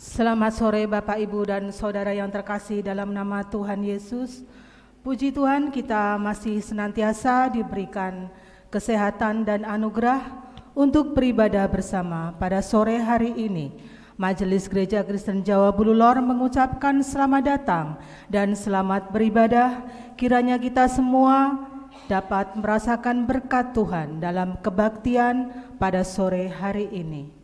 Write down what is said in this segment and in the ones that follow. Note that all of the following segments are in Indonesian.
Selamat sore Bapak, Ibu, dan Saudara yang terkasih dalam nama Tuhan Yesus. Puji Tuhan, kita masih senantiasa diberikan kesehatan dan anugerah untuk beribadah bersama pada sore hari ini. Majelis Gereja Kristen Jawa Bululor mengucapkan selamat datang dan selamat beribadah. Kiranya kita semua dapat merasakan berkat Tuhan dalam kebaktian pada sore hari ini.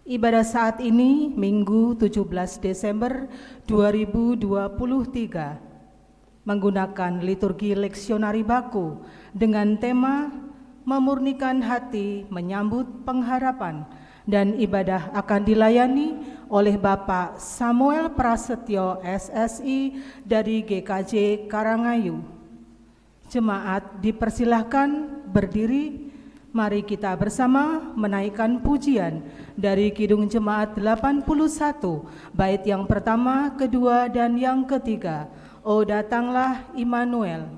Ibadah saat ini Minggu 17 Desember 2023 menggunakan liturgi leksionari baku dengan tema memurnikan hati menyambut pengharapan, dan ibadah akan dilayani oleh Bapak Samuel Prasetyo SSI dari GKJ Karangayu. Jemaat dipersilahkan berdiri. Mari kita bersama menaikkan pujian dari Kidung Jemaat 81, bait yang pertama, kedua, dan yang ketiga. O datanglah Immanuel.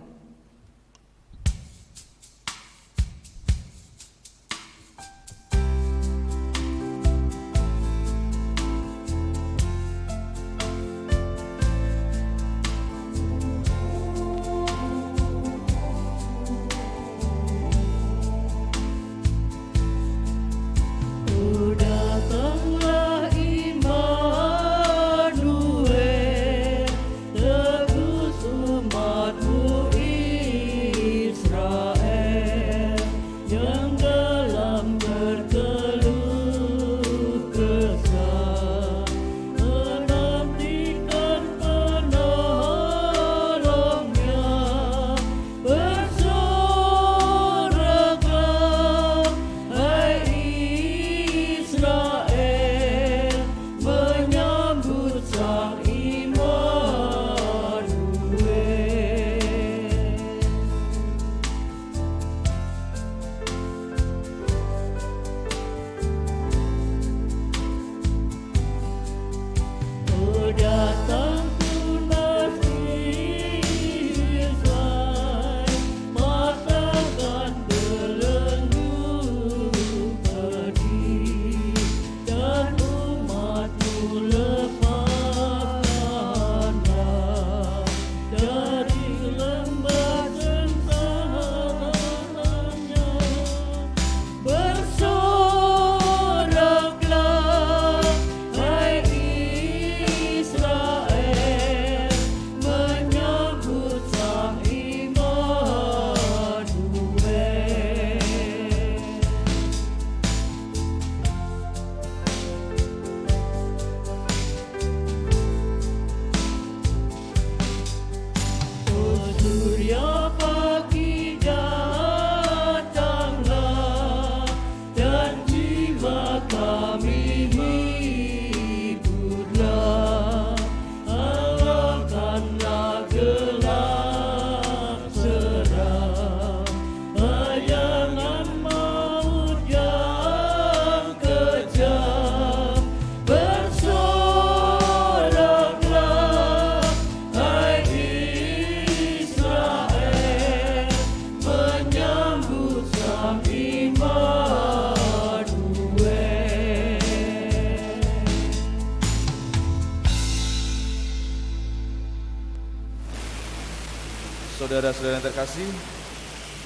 Saudara-saudara yang terkasih,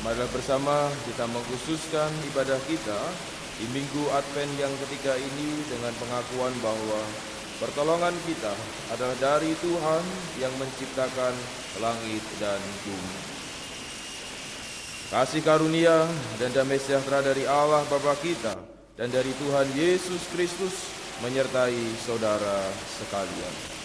marilah bersama kita mengkhususkan ibadah kita di Minggu Advent yang ketiga ini dengan pengakuan bahwa pertolongan kita adalah dari Tuhan yang menciptakan langit dan bumi. Kasih karunia dan damai sejahtera dari Allah Bapa kita dan dari Tuhan Yesus Kristus menyertai saudara sekalian.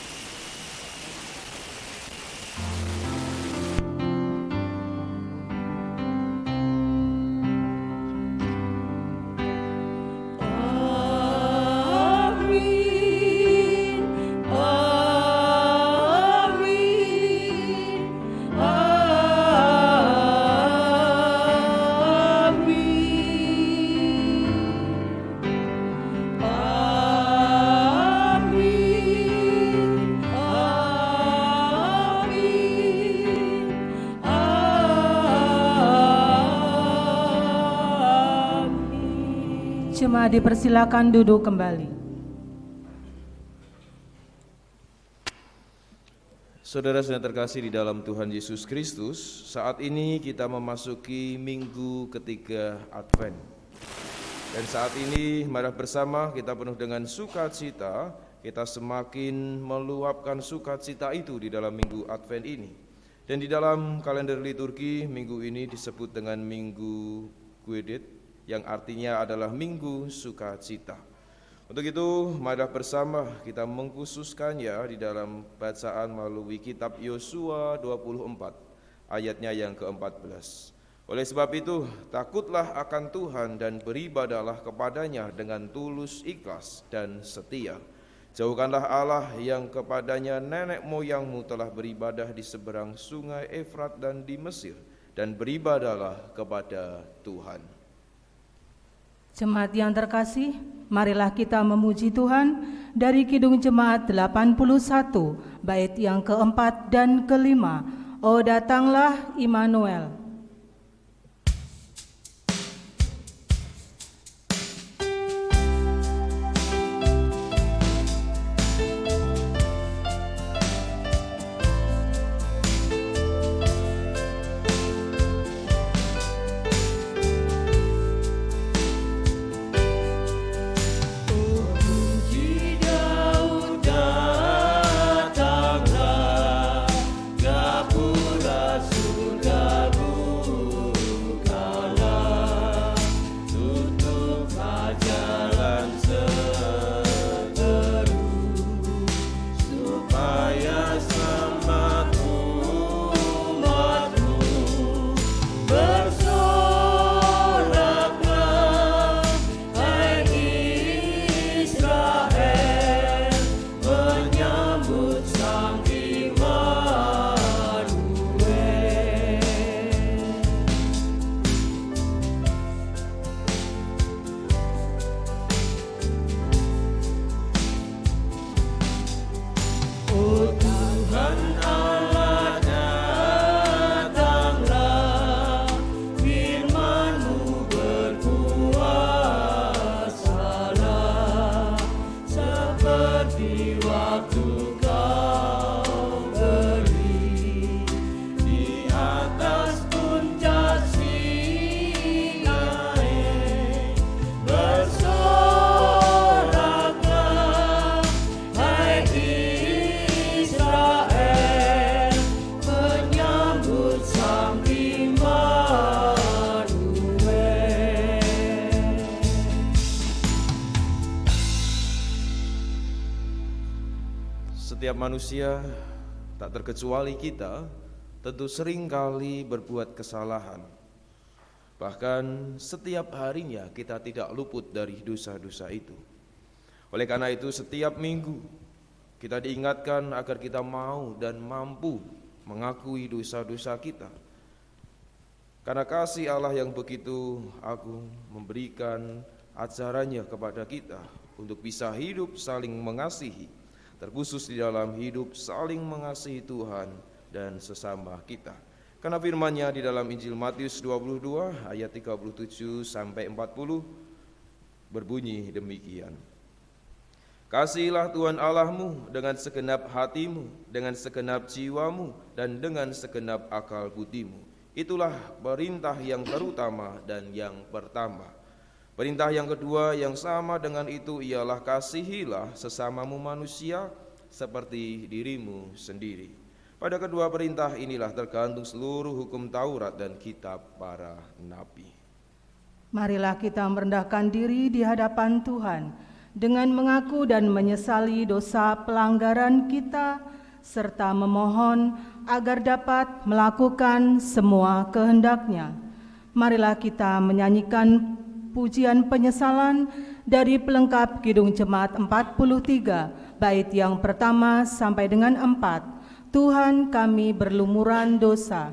Jemaat dipersilakan duduk kembali. Saudara-saudara terkasih di dalam Tuhan Yesus Kristus, saat ini kita memasuki minggu ketiga Advent. Dan saat ini mari bersama kita penuh dengan sukacita, kita semakin meluapkan sukacita itu di dalam minggu Advent ini. Dan di dalam kalender liturgi minggu ini disebut dengan Minggu Guedet, yang artinya adalah Minggu Sukacita. Untuk itu, mari bersama kita mengkhususkannya di dalam bacaan melalui kitab Yosua 24, ayatnya yang ke-14. Oleh sebab itu, takutlah akan Tuhan dan beribadahlah kepadanya dengan tulus, ikhlas, dan setia. Jauhkanlah Allah yang kepadanya nenek moyangmu telah beribadah di seberang sungai Efrat dan di Mesir, dan beribadahlah kepada Tuhan. Jemaat yang terkasih, marilah kita memuji Tuhan dari Kidung Jemaat 81, bait yang keempat dan kelima. O datanglah Immanuel. Setiap manusia, tak terkecuali kita, tentu seringkali berbuat kesalahan. Bahkan setiap harinya kita tidak luput dari dosa-dosa itu. Oleh karena itu setiap minggu kita diingatkan agar kita mau dan mampu mengakui dosa-dosa kita. Karena kasih Allah yang begitu agung memberikan ajarannya kepada kita untuk bisa hidup saling mengasihi, terkhusus di dalam hidup saling mengasihi Tuhan dan sesama kita. Karena firman-Nya di dalam Injil Matius 22 ayat 37 sampai 40 berbunyi demikian. Kasihilah Tuhan Allahmu dengan segenap hatimu, dengan segenap jiwamu, dan dengan segenap akal budimu. Itulah perintah yang terutama dan yang pertama. Perintah yang kedua yang sama dengan itu ialah kasihilah sesamamu manusia seperti dirimu sendiri. Pada kedua perintah inilah tergantung seluruh hukum Taurat dan kitab para nabi. Marilah kita merendahkan diri di hadapan Tuhan dengan mengaku dan menyesali dosa pelanggaran kita, serta memohon agar dapat melakukan semua kehendak-Nya. Marilah kita menyanyikan pujian penyesalan dari pelengkap Kidung Jemaat 43, bait yang pertama sampai dengan 4. Tuhan, kami berlumuran dosa.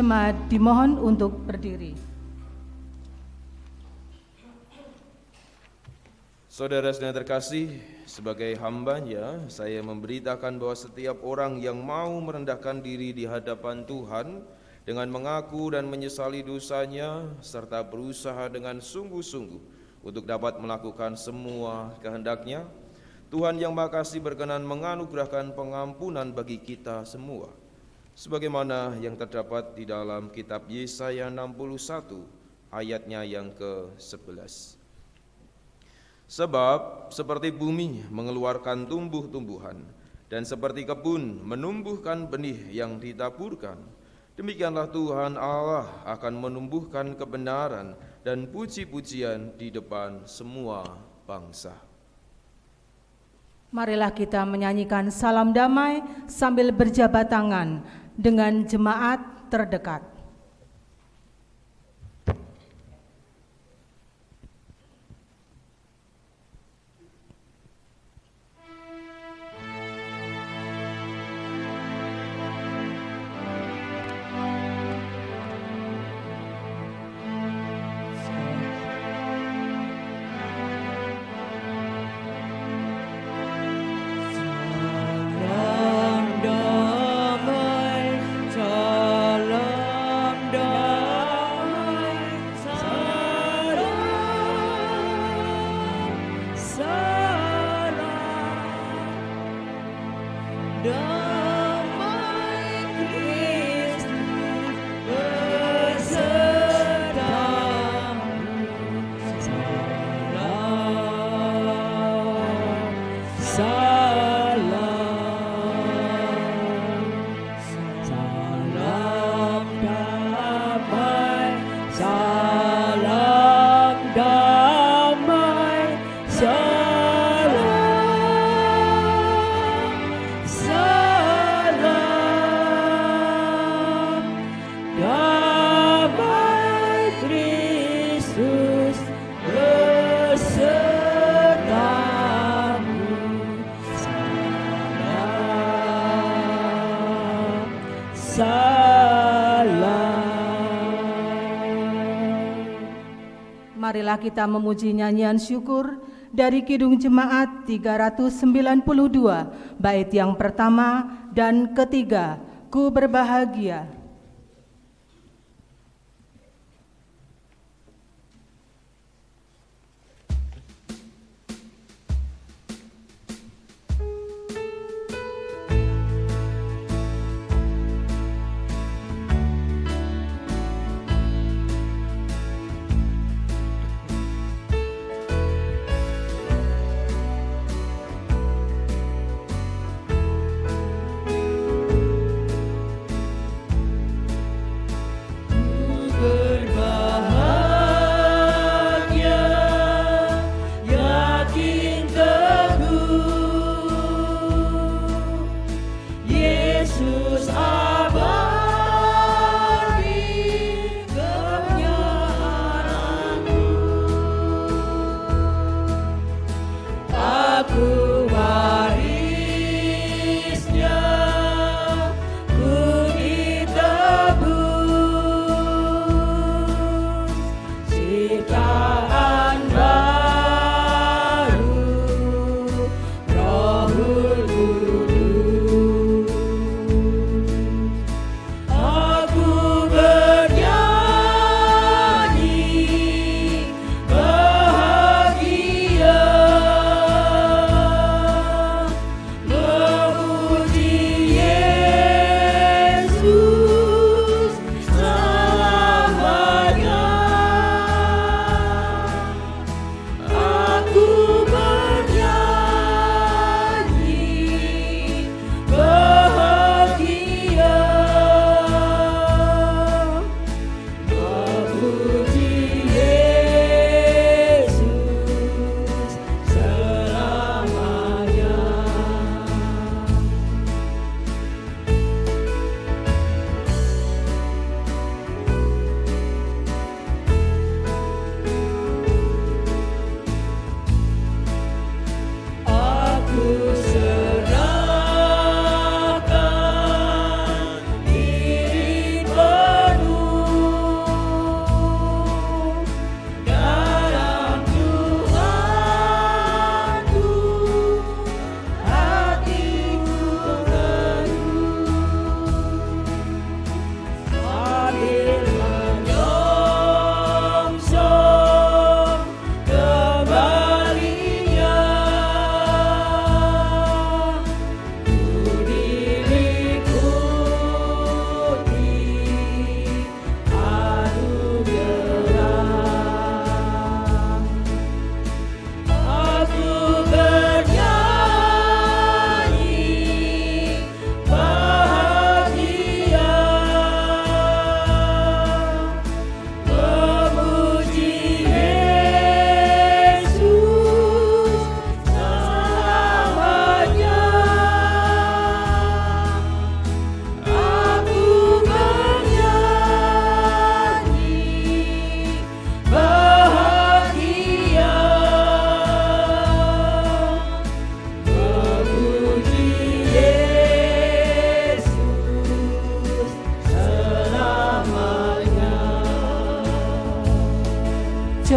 jemaat dimohon untuk berdiri. Saudara-saudara terkasih, sebagai hambanya, saya memberitakan bahwa setiap orang yang mau merendahkan diri di hadapan Tuhan dengan mengaku dan menyesali dosanya, serta berusaha dengan sungguh-sungguh untuk dapat melakukan semua kehendaknya, Tuhan yang Maha Kasih berkenan menganugerahkan pengampunan bagi kita semua, sebagaimana yang terdapat di dalam kitab Yesaya 61 ayatnya yang ke-11. Sebab seperti bumi mengeluarkan tumbuh-tumbuhan dan seperti kebun menumbuhkan benih yang ditaburkan, demikianlah Tuhan Allah akan menumbuhkan kebenaran dan puji-pujian di depan semua bangsa. Marilah kita menyanyikan salam damai sambil berjabat tangan dengan jemaat terdekat. Marilah kita memuji nyanyian syukur dari Kidung Jemaat 392, bait yang pertama dan ketiga, Ku berbahagia.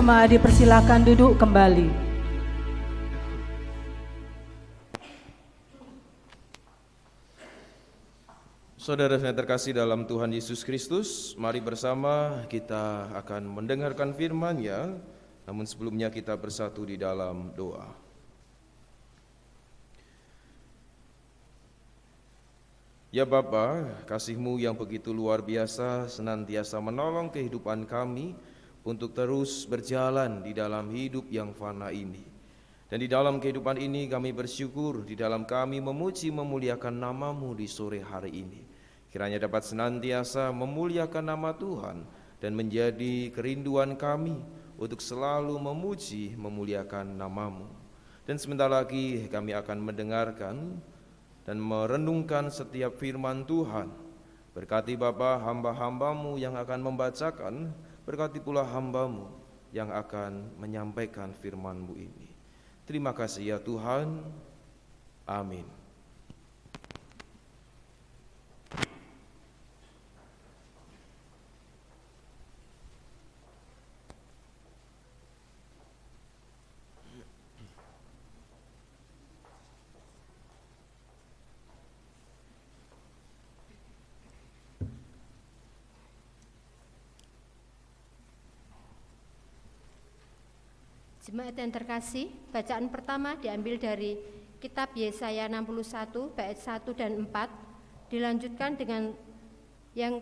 jemaat dipersilakan duduk kembali. Saudara yang terkasih dalam Tuhan Yesus Kristus, mari bersama kita akan mendengarkan firman-Nya, namun sebelumnya kita bersatu di dalam doa. Ya Bapa, kasih-Mu yang begitu luar biasa senantiasa menolong kehidupan kami untuk terus berjalan di dalam hidup yang fana ini. Dan di dalam kehidupan ini kami bersyukur, di dalam kami memuji memuliakan nama-Mu di sore hari ini. Kiranya dapat senantiasa memuliakan nama Tuhan dan menjadi kerinduan kami untuk selalu memuji memuliakan nama-Mu. Dan sebentar lagi kami akan mendengarkan dan merenungkan setiap firman Tuhan. Berkati Bapa hamba-hamba-Mu yang akan membacakan, berkati pula hamba-Mu yang akan menyampaikan firman-Mu ini. Terima kasih ya Tuhan. Amin. Jemaat yang terkasih, bacaan pertama diambil dari kitab Yesaya 61 bait 1 dan 4, dilanjutkan dengan yang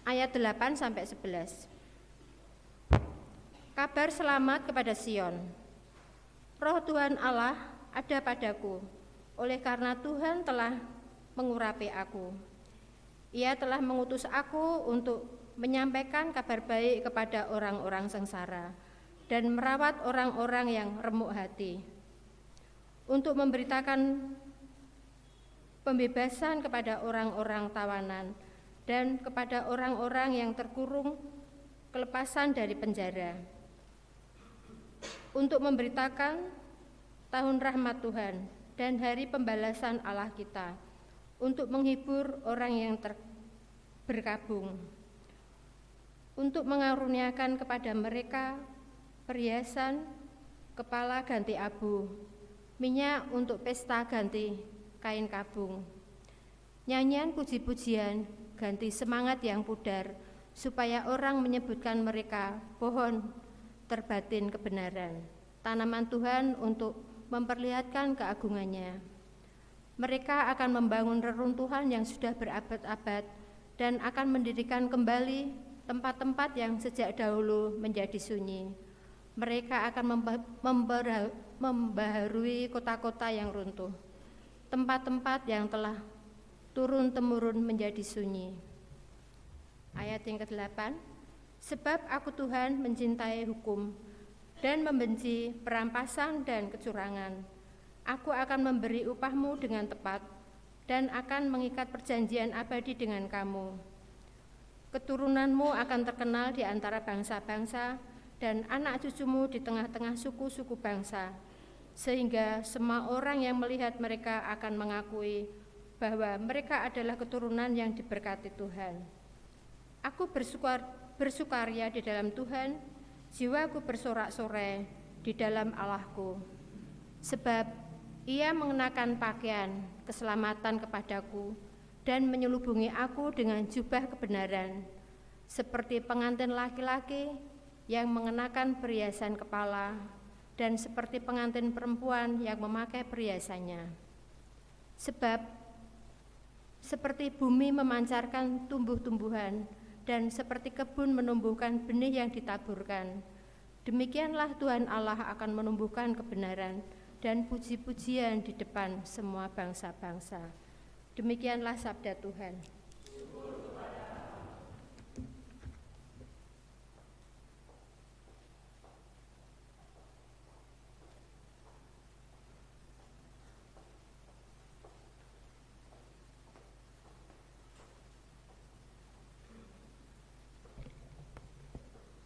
ayat 8 sampai 11. Kabar selamat kepada Sion. Roh Tuhan Allah ada padaku, oleh karena Tuhan telah mengurapi aku. Ia telah mengutus aku untuk menyampaikan kabar baik kepada orang-orang sengsara dan merawat orang-orang yang remuk hati, untuk memberitakan pembebasan kepada orang-orang tawanan dan kepada orang-orang yang terkurung kelepasan dari penjara, untuk memberitakan tahun rahmat Tuhan dan hari pembalasan Allah kita, untuk menghibur orang yang berkabung, untuk mengaruniakan kepada mereka perhiasan kepala ganti abu, minyak untuk pesta ganti kain kabung, nyanyian puji-pujian ganti semangat yang pudar, supaya orang menyebutkan mereka pohon terbatin kebenaran, tanaman Tuhan untuk memperlihatkan keagungannya. Mereka akan membangun reruntuhan yang sudah berabad-abad dan akan mendirikan kembali tempat-tempat yang sejak dahulu menjadi sunyi. Mereka akan membaharui kota-kota yang runtuh, tempat-tempat yang telah turun-temurun menjadi sunyi. Ayat yang ke-8, sebab aku Tuhan mencintai hukum dan membenci perampasan dan kecurangan. Aku akan memberi upahmu dengan tepat dan akan mengikat perjanjian abadi dengan kamu. Keturunanmu akan terkenal di antara bangsa-bangsa dan anak cucumu di tengah-tengah suku-suku bangsa, sehingga semua orang yang melihat mereka akan mengakui bahwa mereka adalah keturunan yang diberkati Tuhan. Aku bersukaria di dalam Tuhan, jiwaku bersorak-sorai di dalam Allahku, sebab Ia mengenakan pakaian keselamatan kepadaku dan menyelubungi aku dengan jubah kebenaran, seperti pengantin laki-laki yang mengenakan perhiasan kepala dan seperti pengantin perempuan yang memakai perhiasannya. Sebab seperti bumi memancarkan tumbuh-tumbuhan dan seperti kebun menumbuhkan benih yang ditaburkan, demikianlah Tuhan Allah akan menumbuhkan kebenaran dan puji-pujian di depan semua bangsa-bangsa. Demikianlah sabda Tuhan.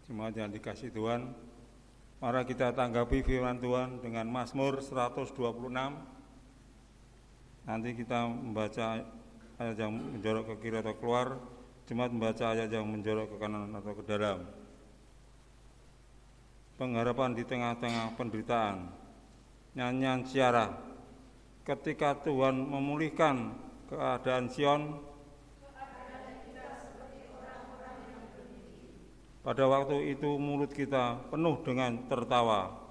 Jemaat yang dikasihi Tuhan, mari kita tanggapi firman Tuhan dengan Mazmur 126. Nanti kita membaca ayat yang menjorok ke kiri atau keluar, jemaat membaca ayat yang menjorok ke kanan atau ke dalam. pengharapan di tengah-tengah penderitaan. Nyanyian ziarah, ketika Tuhan memulihkan keadaan Sion, pada waktu itu mulut kita penuh dengan tertawa.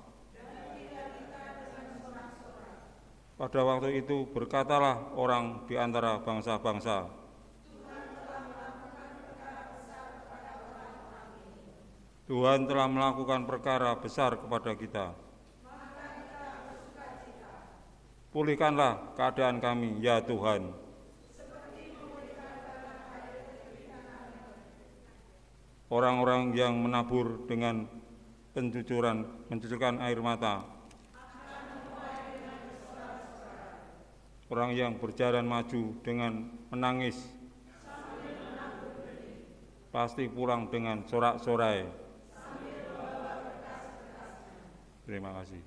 Pada waktu itu berkatalah orang di antara bangsa-bangsa, Tuhan telah melakukan perkara besar kepada kita. Pulihkanlah keadaan kami, ya Tuhan. Orang-orang yang menabur dengan mencucurkan air mata, orang yang berjalan maju dengan menangis, pasti pulang dengan sorak-sorai. Terima kasih.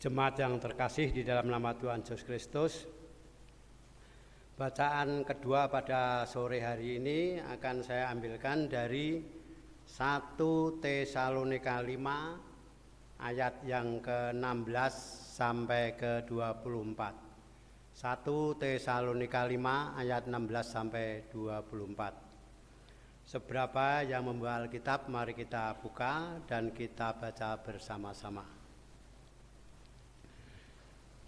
Jemaat yang terkasih di dalam nama Tuhan Yesus Kristus, bacaan kedua pada sore hari ini akan saya ambilkan dari 1 Tesalonika 5 ayat yang ke-16 sampai ke-24. 1 Tesalonika 5 ayat 16 sampai 24. Seberapa yang membawa Alkitab, mari kita buka dan kita baca bersama-sama.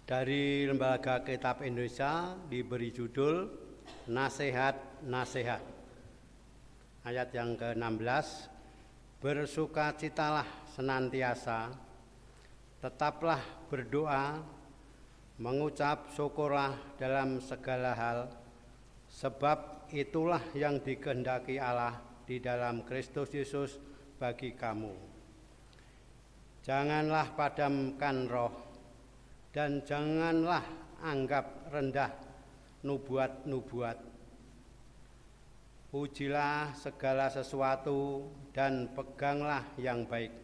Dari Lembaga Kitab Indonesia diberi judul Nasihat-Nasihat. Ayat yang ke-16, bersukacitalah senantiasa, tetaplah berdoa, mengucap syukurlah dalam segala hal, sebab itulah yang dikehendaki Allah di dalam Kristus Yesus bagi kamu. Janganlah padamkan roh, dan janganlah anggap rendah nubuat-nubuat. Pujilah segala sesuatu dan peganglah yang baik.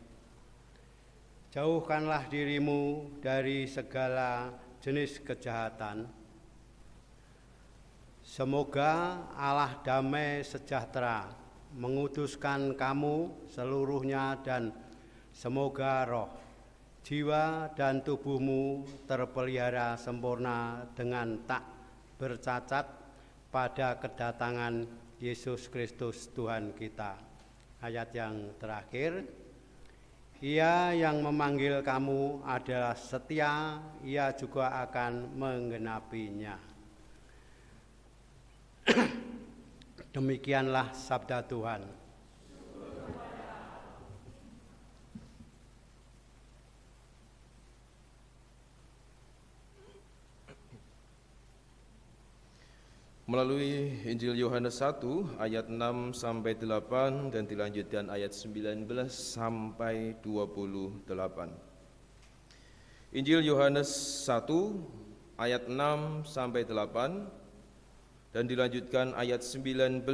Jauhkanlah dirimu dari segala jenis kejahatan. Semoga Allah damai sejahtera menguduskan kamu seluruhnya, dan semoga roh, jiwa dan tubuhmu terpelihara sempurna dengan tak bercacat pada kedatangan Yesus Kristus Tuhan kita. Ayat yang terakhir, Ia yang memanggil kamu adalah setia, Ia juga akan menggenapinya. Demikianlah sabda Tuhan. Melalui Injil Yohanes 1 ayat 6 sampai 8 dan dilanjutkan ayat 19 sampai 28. Injil Yohanes 1 ayat 6 sampai 8 dan dilanjutkan ayat 19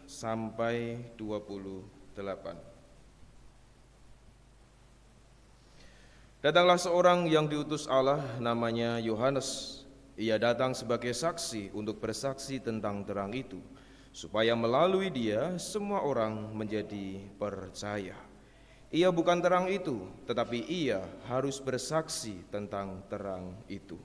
sampai 28. Datanglah seorang yang diutus Allah, namanya Yohanes. Ia datang sebagai saksi untuk bersaksi tentang terang itu, supaya melalui dia semua orang menjadi percaya. Ia bukan terang itu, tetapi ia harus bersaksi tentang terang itu.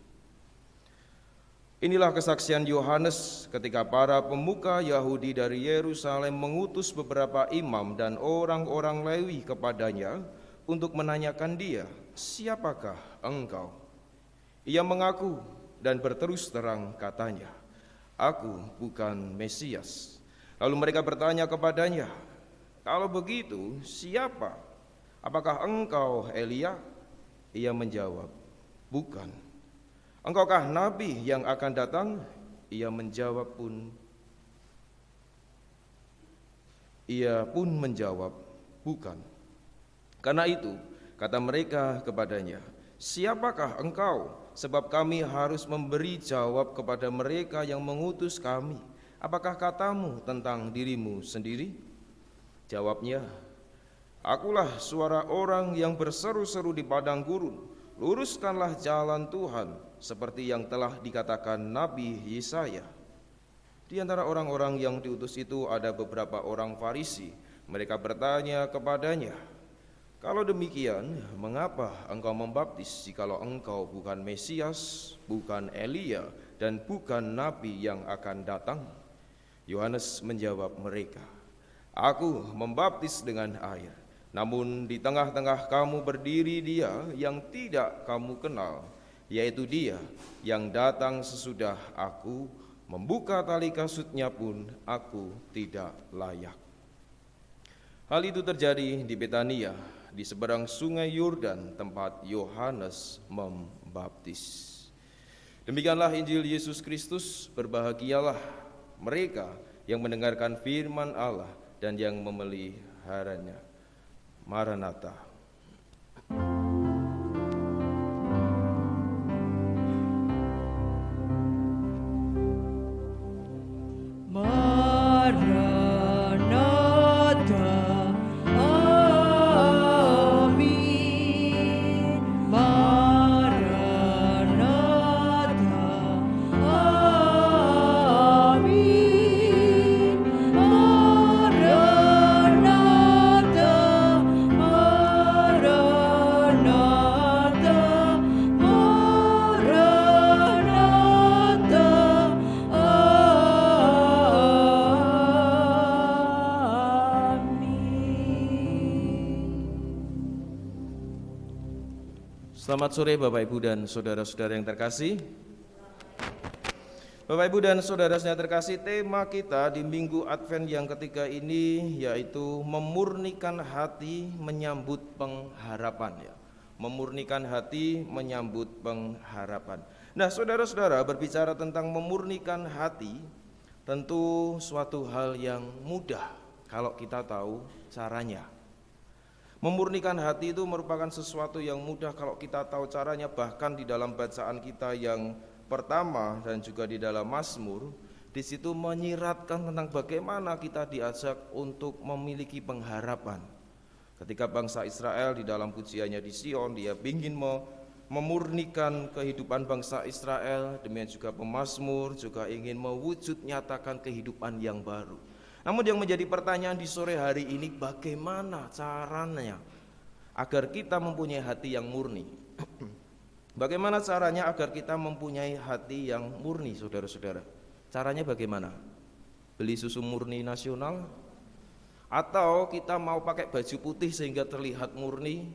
Inilah kesaksian Yohanes ketika para pemuka Yahudi dari Yerusalem mengutus beberapa imam dan orang-orang Lewi kepadanya untuk menanyakan dia, "Siapakah engkau?" Ia mengaku dan berterus terang katanya, "Aku bukan Mesias." Lalu mereka bertanya kepadanya, "Kalau begitu, siapa? Apakah engkau Elia?" Ia menjawab, "Bukan." "Engkaukah nabi yang akan datang?" Ia pun menjawab, "Bukan." Karena itu, kata mereka kepadanya, Siapakah engkau? Sebab kami harus memberi jawab kepada mereka yang mengutus kami. Apakah katamu tentang dirimu sendiri? Jawabnya, akulah suara orang yang berseru-seru di padang gurun, luruskanlah jalan Tuhan, seperti yang telah dikatakan Nabi Yesaya. Di antara orang-orang yang diutus itu ada beberapa orang Farisi. Mereka bertanya kepadanya, kalau demikian, mengapa engkau membaptis jikalau engkau bukan Mesias, bukan Elia, dan bukan Nabi yang akan datang? Yohanes menjawab mereka, aku membaptis dengan air, namun di tengah-tengah kamu berdiri Dia yang tidak kamu kenal, yaitu Dia yang datang sesudah aku, membuka tali kasutnya pun aku tidak layak. Hal itu terjadi di Betania, di seberang sungai Yordan, tempat Yohanes membaptis. Demikianlah Injil Yesus Kristus. Berbahagialah mereka yang mendengarkan firman Allah dan yang memeliharanya. Maranatha. Selamat sore Bapak Ibu dan saudara-saudara yang terkasih. Bapak Ibu dan saudara yang terkasih, tema kita di Minggu Advent yang ketiga ini yaitu memurnikan hati menyambut pengharapan, ya. Memurnikan hati menyambut pengharapan. Nah, saudara-saudara, berbicara tentang memurnikan hati tentu suatu hal yang mudah kalau kita tahu caranya. Memurnikan hati itu merupakan sesuatu yang mudah kalau kita tahu caranya. Bahkan di dalam bacaan kita yang pertama dan juga di dalam Mazmur, di situ menyiratkan tentang bagaimana kita diajak untuk memiliki pengharapan. Ketika bangsa Israel di dalam pujiannya di Sion, dia ingin memurnikan kehidupan bangsa Israel. Demikian juga pemazmur juga ingin mewujud nyatakan kehidupan yang baru. Namun yang menjadi pertanyaan di sore hari ini, bagaimana caranya agar kita mempunyai hati yang murni? Bagaimana caranya agar kita mempunyai hati yang murni, saudara-saudara? Caranya bagaimana? Beli susu murni nasional? Atau kita mau pakai baju putih sehingga terlihat murni?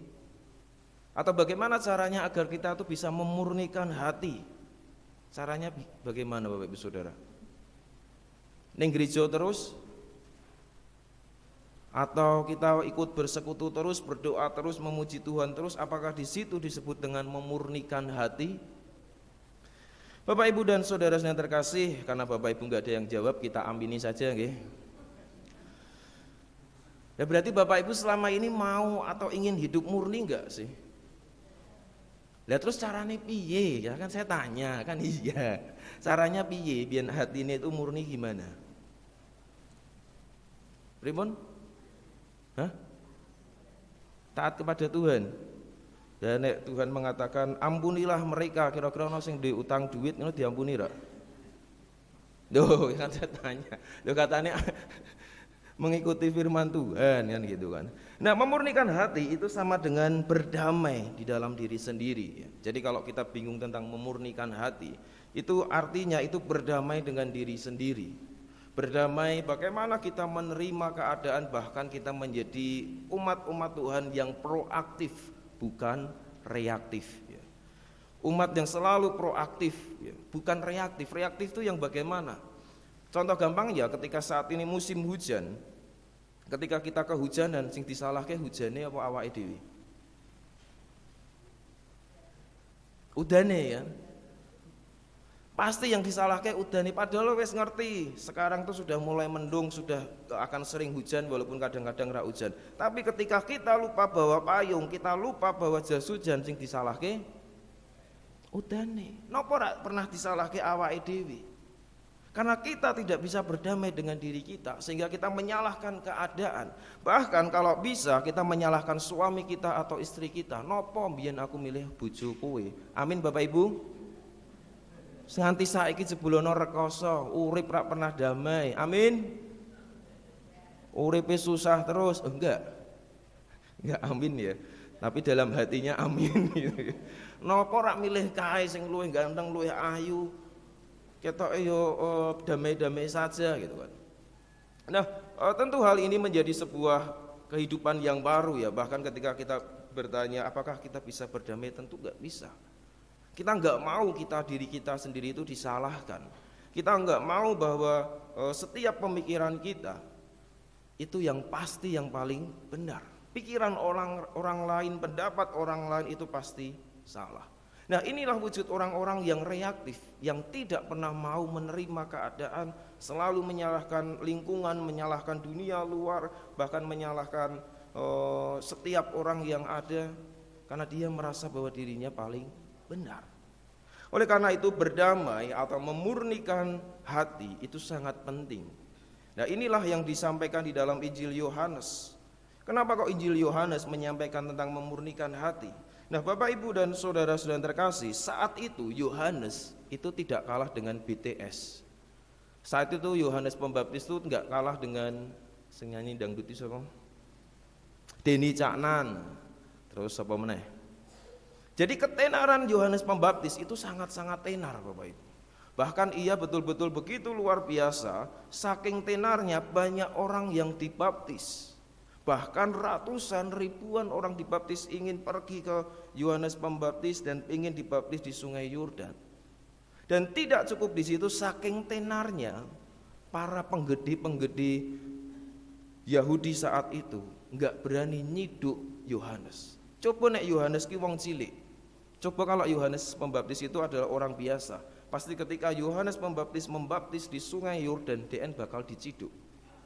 Atau bagaimana caranya agar kita itu bisa memurnikan hati? Caranya bagaimana Bapak Ibu Saudara? Ning gereja terus? Atau kita ikut bersekutu terus, berdoa terus, memuji Tuhan terus? Apakah di situ disebut dengan memurnikan hati? Bapak Ibu dan saudara yang terkasih, karena Bapak Ibu nggak ada yang jawab, kita amini saja, nggih. Ya berarti Bapak Ibu selama ini mau atau ingin hidup murni enggak sih? Lah terus caranya piye? Ya kan saya tanya, kan iya. Caranya piye biar hati ini itu murni gimana? Pripun? Hah? Taat kepada Tuhan. Dan nek Tuhan mengatakan ampunilah mereka, kira-kira ono sing duwe utang duit ngono diampuni ra? Loh, kan saya tanya. Loh katanya mengikuti firman Tuhan kan gitu kan. Nah, memurnikan hati itu sama dengan berdamai di dalam diri sendiri. Jadi kalau kita bingung tentang memurnikan hati, itu artinya itu berdamai dengan diri sendiri. Berdamai bagaimana kita menerima keadaan, bahkan kita menjadi umat-umat Tuhan yang proaktif, bukan reaktif. Umat yang selalu proaktif, bukan reaktif. Reaktif itu yang bagaimana? Contoh gampang ya, ketika saat ini musim hujan, ketika kita kehujanan, sing disalahke hujane apa awake dhewe? Udane ya. Pasti yang disalahke udane, padahal wis ngerti. Sekarang tuh sudah mulai mendung, sudah akan sering hujan walaupun kadang-kadang ra hujan. Tapi ketika kita lupa bawa payung, kita lupa bawa jas hujan, sing disalahke Udane, napa ora pernah disalahke awake dhewe? Karena kita tidak bisa berdamai dengan diri kita, sehingga kita menyalahkan keadaan. Bahkan kalau bisa kita menyalahkan suami kita atau istri kita. Nopo mbiyen aku milih bojo kowe. Amin Bapak Ibu. Nganti saiki jebolono rekoso, urip ra pernah damai. Amin. Uripe susah terus. Enggak amin ya. Tapi dalam hatinya amin gitu. Nopo rak milih kae sing luwih ganteng, luwih ayu. Ketoke yo damai-damai saja gitu kan. Nah, tentu hal ini menjadi sebuah kehidupan yang baru ya. Bahkan ketika kita bertanya apakah kita bisa berdamai, tentu enggak bisa. Kita enggak mau diri kita sendiri itu disalahkan. Kita enggak mau bahwa setiap pemikiran kita itu yang pasti yang paling benar. Pikiran orang lain, pendapat orang lain itu pasti salah. Nah, inilah wujud orang-orang yang reaktif, yang tidak pernah mau menerima keadaan, selalu menyalahkan lingkungan, menyalahkan dunia luar, bahkan menyalahkan setiap orang yang ada, karena dia merasa bahwa dirinya paling benar. Oleh karena itu berdamai atau memurnikan hati itu sangat penting. Nah, inilah yang disampaikan di dalam Injil Yohanes. Kenapa kok Injil Yohanes menyampaikan tentang memurnikan hati? Nah, Bapak Ibu dan saudara-saudara terkasih, saat itu Yohanes itu tidak kalah dengan BTS. Saat itu Yohanes Pembaptis itu enggak kalah dengan sing nyanyi dangdut itu siapa? Denny Caknan. Terus apa meneh? Jadi ketenaran Yohanes Pembaptis itu sangat-sangat tenar Bapak Ibu. Bahkan ia betul-betul begitu luar biasa, saking tenarnya banyak orang yang dibaptis. Bahkan ratusan ribuan orang dibaptis ingin pergi ke Yohanes Pembaptis dan ingin dibaptis di Sungai Yordan. Dan tidak cukup di situ, saking tenarnya para penggede-penggede Yahudi saat itu enggak berani nyiduk Yohanes. Coba nek Yohanes ki wong cilik. Coba kalau Yohanes Pembaptis itu adalah orang biasa, pasti ketika Yohanes Pembaptis membaptis di Sungai Yordan, DN bakal diciduk.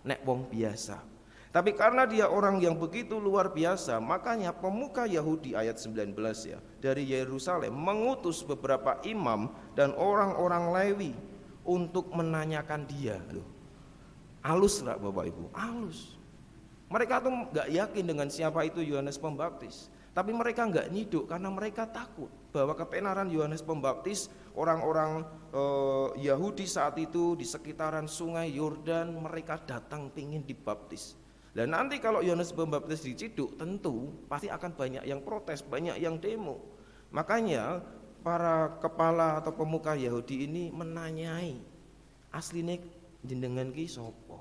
Nek wong biasa. Tapi karena dia orang yang begitu luar biasa, makanya pemuka Yahudi ayat 19 ya, dari Yerusalem mengutus beberapa imam dan orang-orang Lewi untuk menanyakan dia. Loh, halus lah Bapak Ibu, halus. Mereka tuh gak yakin dengan siapa itu Yohanes Pembaptis, tapi mereka gak nyiduk karena mereka takut bahwa ketenaran Yohanes Pembaptis, orang-orang Yahudi saat itu di sekitaran Sungai Yordan, mereka datang pingin dibaptis. Dan nanti kalau Yohanes Pembaptis diciduk, tentu pasti akan banyak yang protes, banyak yang demo. Makanya para kepala atau pemuka Yahudi ini menanyai, asline jenengan ki sapa?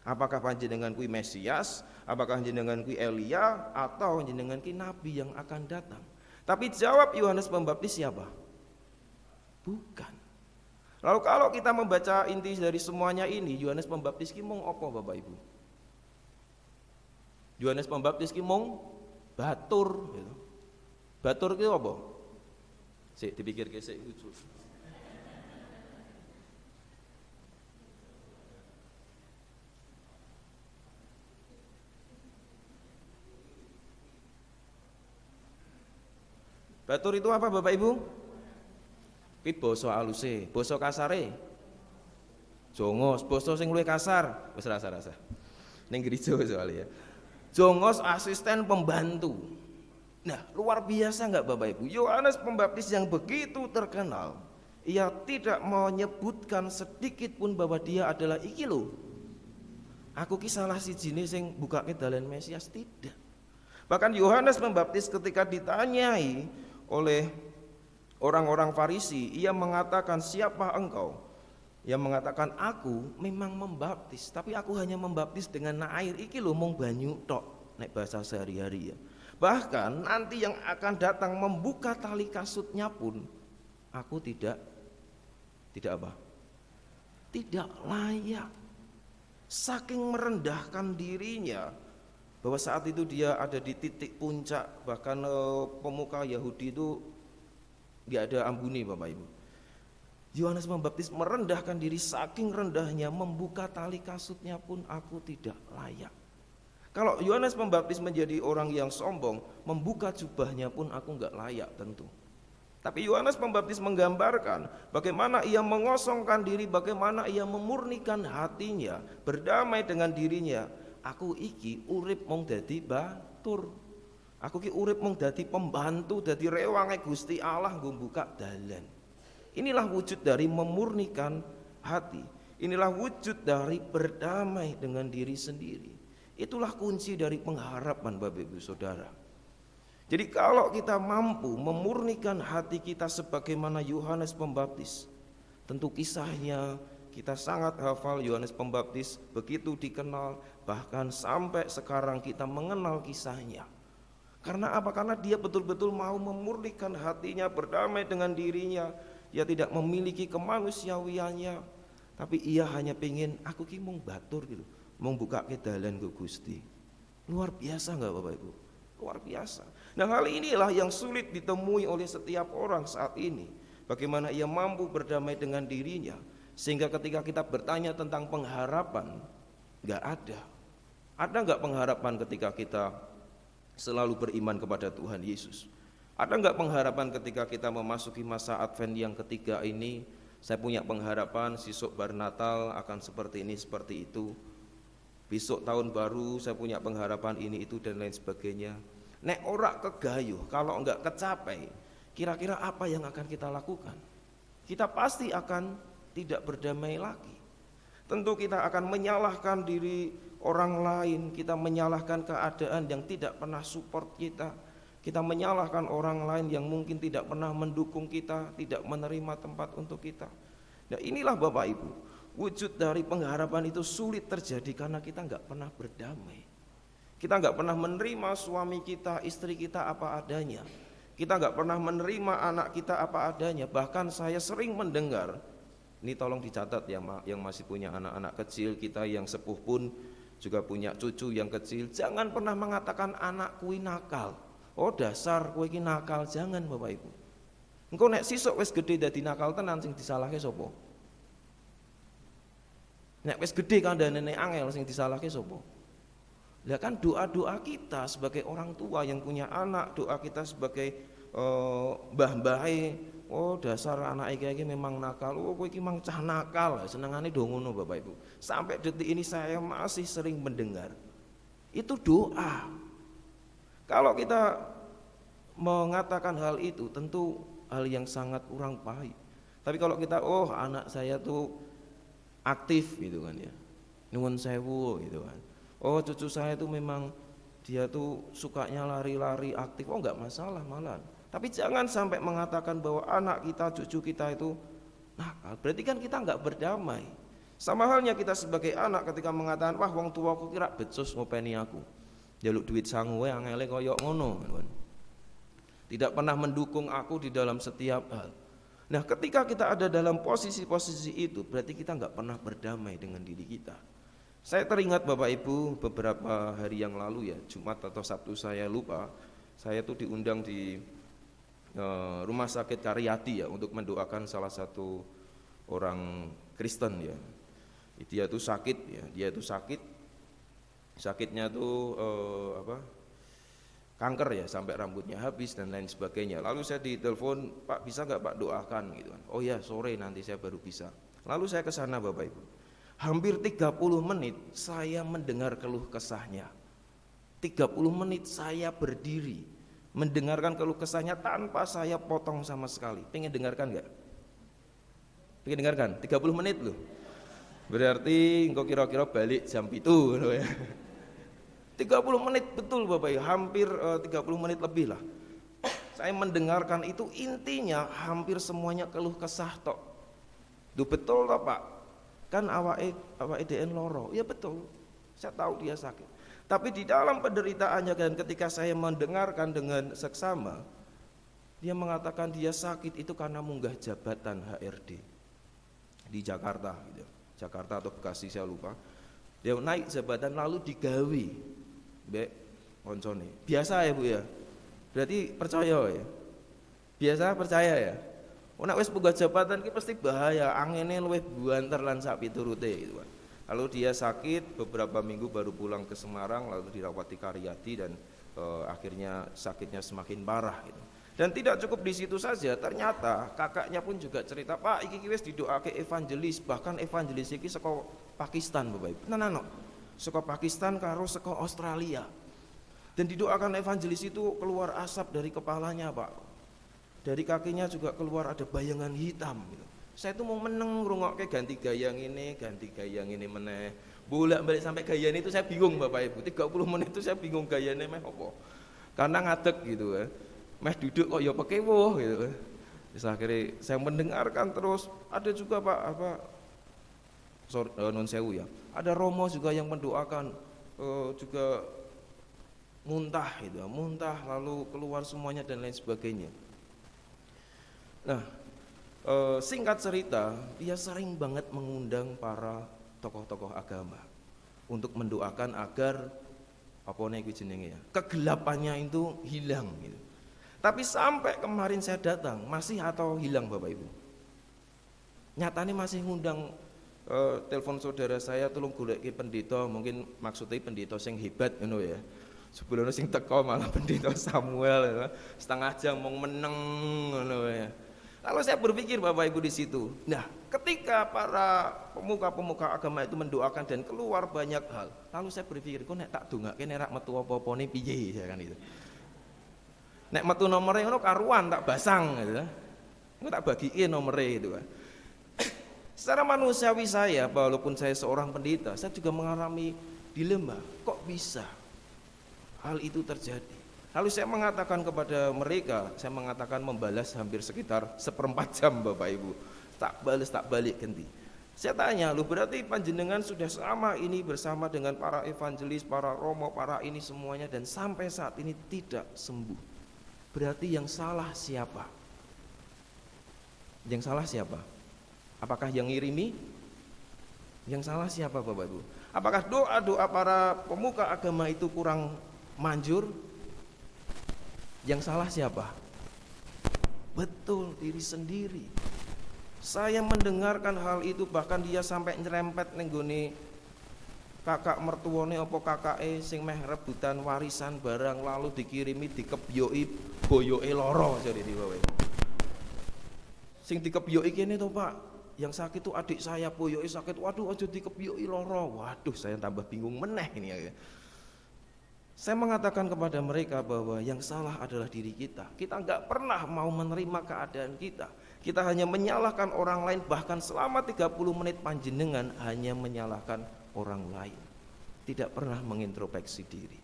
Apakah panjenengan kui Mesias? Apakah jenengan kui Elia? Atau jenengan ki nabi yang akan datang? Tapi jawab Yohanes Pembaptis siapa? Bukan. Lalu kalau kita membaca inti dari semuanya ini, Yohanes Pembaptis ki mung apa Bapak Ibu? Yohanes Pembaptis ki mung batur gitu. Batur ki apa? Sik dipikirke sik lucu. Batur itu apa Bapak Ibu? Ki basa aluse, basa kasare. Jongos, basa sing luwih kasar, wis rasa-rasa. Ning gereja soalnya ya. Jongos asisten pembantu. Nah, luar biasa enggak Bapak Ibu? Yohanes Pembaptis yang begitu terkenal, ia tidak menyebutkan sedikit pun bahwa dia adalah iki lho. Aku ki salah sijine sing bukake dalan Mesias, tidak. Bahkan Yohanes Pembaptis ketika ditanyai oleh orang-orang Farisi, ia mengatakan, "Siapa engkau?" Ia mengatakan, "Aku memang membaptis, tapi aku hanya membaptis dengan air iki lho mung banyu tok," nek bahasa sehari-hari ya. Bahkan nanti yang akan datang membuka tali kasutnya pun aku tidak apa? Tidak layak. Saking merendahkan dirinya bahwa saat itu dia ada di titik puncak, bahkan pemuka Yahudi itu enggak ada ampuni Bapak Ibu. Yohanes Pembaptis merendahkan diri, saking rendahnya membuka tali kasutnya pun aku tidak layak. Kalau Yohanes Pembaptis menjadi orang yang sombong, membuka jubahnya pun aku enggak layak tentu. Tapi Yohanes Pembaptis menggambarkan bagaimana ia mengosongkan diri, bagaimana ia memurnikan hatinya, berdamai dengan dirinya. Aku iki urip mung dadi batur. Aku iki urip mung dadi pembantu, dadi rewange Gusti Allah nggo buka dalan. Inilah wujud dari memurnikan hati. Inilah wujud dari berdamai dengan diri sendiri. Itulah kunci dari pengharapan Bapak Ibu Saudara. Jadi kalau kita mampu memurnikan hati kita sebagaimana Yohanes Pembaptis, tentu kisahnya kita sangat hafal. Yohanes Pembaptis begitu dikenal, bahkan sampai sekarang kita mengenal kisahnya. Karena apa? Karena dia betul-betul mau memurnikan hatinya, berdamai dengan dirinya. Dia tidak memiliki kemanusiawiannya, tapi ia hanya pengen aku ki mung batur gitu, mung buka ke dalan ke Gusti. Luar biasa enggak Bapak Ibu? Luar biasa. Nah, hal inilah yang sulit ditemui oleh setiap orang saat ini. Bagaimana ia mampu berdamai dengan dirinya, sehingga ketika kita bertanya tentang pengharapan, enggak ada. Ada enggak pengharapan ketika kita selalu beriman kepada Tuhan Yesus? Ada enggak pengharapan ketika kita memasuki masa Advent yang ketiga ini? Saya punya pengharapan besok bar Natal akan seperti ini, seperti itu. Besok tahun baru saya punya pengharapan ini, itu dan lain sebagainya. Nek ora kegayuh, kalau enggak kecapai, kira-kira apa yang akan kita lakukan? Kita pasti akan tidak berdamai lagi. Tentu kita akan menyalahkan diri orang lain, kita menyalahkan keadaan yang tidak pernah support kita. Kita menyalahkan orang lain yang mungkin tidak pernah mendukung kita, tidak menerima tempat untuk kita. Nah, inilah Bapak Ibu, wujud dari pengharapan itu sulit terjadi karena kita enggak pernah berdamai. Kita enggak pernah menerima suami kita, istri kita apa adanya. Kita enggak pernah menerima anak kita apa adanya. Bahkan saya sering mendengar, ini tolong dicatat ya, yang masih punya anak-anak kecil, kita yang sepuh pun juga punya cucu yang kecil, jangan pernah mengatakan anak kui nakal. Oh dasar kowe iki nakal, jangan Bapak Ibu. Engko nek sisuk wis gede dadi nakal tenan sing disalahke sapa? Nek wis gede kandhane angel sing disalahke sapa? Lah kan doa-doa kita sebagai orang tua yang punya anak, doa kita sebagai mbah-mbahe, oh dasar anak iki memang nakal. Oh kowe iki mang cah nakal, senengane do ngono Bapak Ibu. Sampai detik ini saya masih sering mendengar. Itu doa. Kalau kita mengatakan hal itu tentu hal yang sangat kurang baik. Tapi kalau kita anak saya tuh aktif gitu kan ya, nuwun sewu gitu kan. Oh cucu saya tuh memang dia tuh sukanya lari-lari aktif, enggak masalah malah. Tapi jangan sampai mengatakan bahwa anak kita, cucu kita itu nakal. Berarti kan kita enggak berdamai. Sama halnya kita sebagai anak ketika mengatakan wah wong tuaku kira becus ngopeni aku. Jaluk duit sangu wae angele koyo ngono kan. Tidak pernah mendukung aku di dalam setiap hal. Nah, ketika kita ada dalam posisi-posisi itu, berarti kita enggak pernah berdamai dengan diri kita. Saya teringat Bapak Ibu beberapa hari yang lalu ya, Jumat atau Sabtu saya lupa, saya tuh diundang di Rumah Sakit Karyadi ya untuk mendoakan salah satu orang Kristen ya. Dia tuh sakit ya, dia tuh sakitnya tuh kanker ya, sampai rambutnya habis dan lain sebagainya. Lalu saya ditelepon, Pak bisa nggak Pak doakan gitu kan. Oh ya sore nanti saya baru bisa. Lalu saya ke sana Bapak Ibu. Hampir 30 menit saya mendengar keluh kesahnya. 30 menit saya berdiri mendengarkan keluh kesahnya tanpa saya potong sama sekali. Pengen dengarkan nggak? Pengen dengarkan? 30 menit loh. Berarti engkau kira-kira balik jam itu loh ya. 30 menit betul Bapak Ibu, hampir 30 menit lebih lah. Saya mendengarkan itu, intinya hampir semuanya keluh kesah tok. Duh betul toh Pak, kan awake DN loro. Ya betul, saya tahu dia sakit. Tapi di dalam penderitaannya dan ketika saya mendengarkan dengan seksama, dia mengatakan dia sakit itu karena munggah jabatan HRD di Jakarta gitu. Jakarta atau Bekasi saya lupa. Dia naik jabatan lalu digawi Mbak koncone. Biasa ya Bu ya. Berarti percaya ya. Biasa percaya ya. Nek wis munggah jabatan ki pasti bahaya, angene luwih buanter lan sak piturute gitu kan. Lalu dia sakit beberapa minggu baru pulang ke Semarang, lalu dirawat di Karyadi dan akhirnya sakitnya semakin parah gitu. Dan tidak cukup di situ saja, ternyata kakaknya pun juga cerita, Pak, iki wis didoake evangelis, bahkan evangelis iki saka Pakistan, Bapak Ibu. Nah, saka Pakistan karo saka Australia. Dan didoakan evangelis itu keluar asap dari kepalanya, Pak. Dari kakinya juga keluar ada bayangan hitam gitu. Saya itu mau meneng ngrungokke ganti gaya ngene meneh. Bolak-balik sampai gaya itu saya bingung, Bapak Ibu. 30 menit itu saya bingung gayane meh apa. Karena ngadeg gitu ya. Meh duduk kok ya pekewuh gitu. Terus akhirnya saya mendengarkan terus, ada juga Pak non sewu ya. Ada Romo juga yang mendoakan juga muntah gitu, muntah lalu keluar semuanya dan lain sebagainya. Nah, singkat cerita, dia sering banget mengundang para tokoh-tokoh agama untuk mendoakan agar kegelapannya itu hilang gitu. Tapi sampai kemarin saya datang masih atau hilang, Bapak Ibu. Nyatanya masih ngundang telepon saudara saya, tolong goleki pendeta, mungkin maksudnya pendeta sing hebat ngono ya. Sebelumnya sing teko malah pendeta Samuel ya. Setengah jam mau meneng ngono ya. Lalu saya berpikir, Bapak Ibu, di situ. Nah, ketika para pemuka-pemuka agama itu mendoakan dan keluar banyak hal, lalu saya berpikir, kok nek tak dongake nek rak metu apa-apane piye ya kan itu. Nek metu nomere ngono karuan tak basang gitu. Engko tak bagiin nomere itu kan. Secara manusiawi saya, walaupun saya seorang pendeta, saya juga mengalami dilema, kok bisa hal itu terjadi. Lalu saya mengatakan kepada mereka, saya mengatakan membalas hampir sekitar 1/4 jam, Bapak Ibu. Tak balas tak balik ganti. Saya tanya, lu berarti panjenengan sudah selama ini bersama dengan para evangelis, para romo, para ini semuanya dan sampai saat ini tidak sembuh. Berarti yang salah siapa? Yang salah siapa? Apakah yang ngirimi? Yang salah siapa, Bapak Ibu? Apakah doa-doa para pemuka agama itu kurang manjur? Yang salah siapa? Betul, diri sendiri. Saya mendengarkan hal itu, bahkan dia sampai nyerempet nenggone kakak mertuane apa kakake sing meh rebutan warisan barang, lalu dikirimi dikebyoki boyoke lara jare di Bapak. Sing dikebyoki kene to, Pak. Yang sakit itu adik saya, boyoke sakit. Waduh, aja dikebyoki lara. Waduh, saya tambah bingung meneh ini ya. Saya mengatakan kepada mereka bahwa yang salah adalah diri kita. Kita enggak pernah mau menerima keadaan kita. Kita hanya menyalahkan orang lain, bahkan selama 30 menit panjenengan hanya menyalahkan orang lain. Tidak pernah mengintrospeksi diri.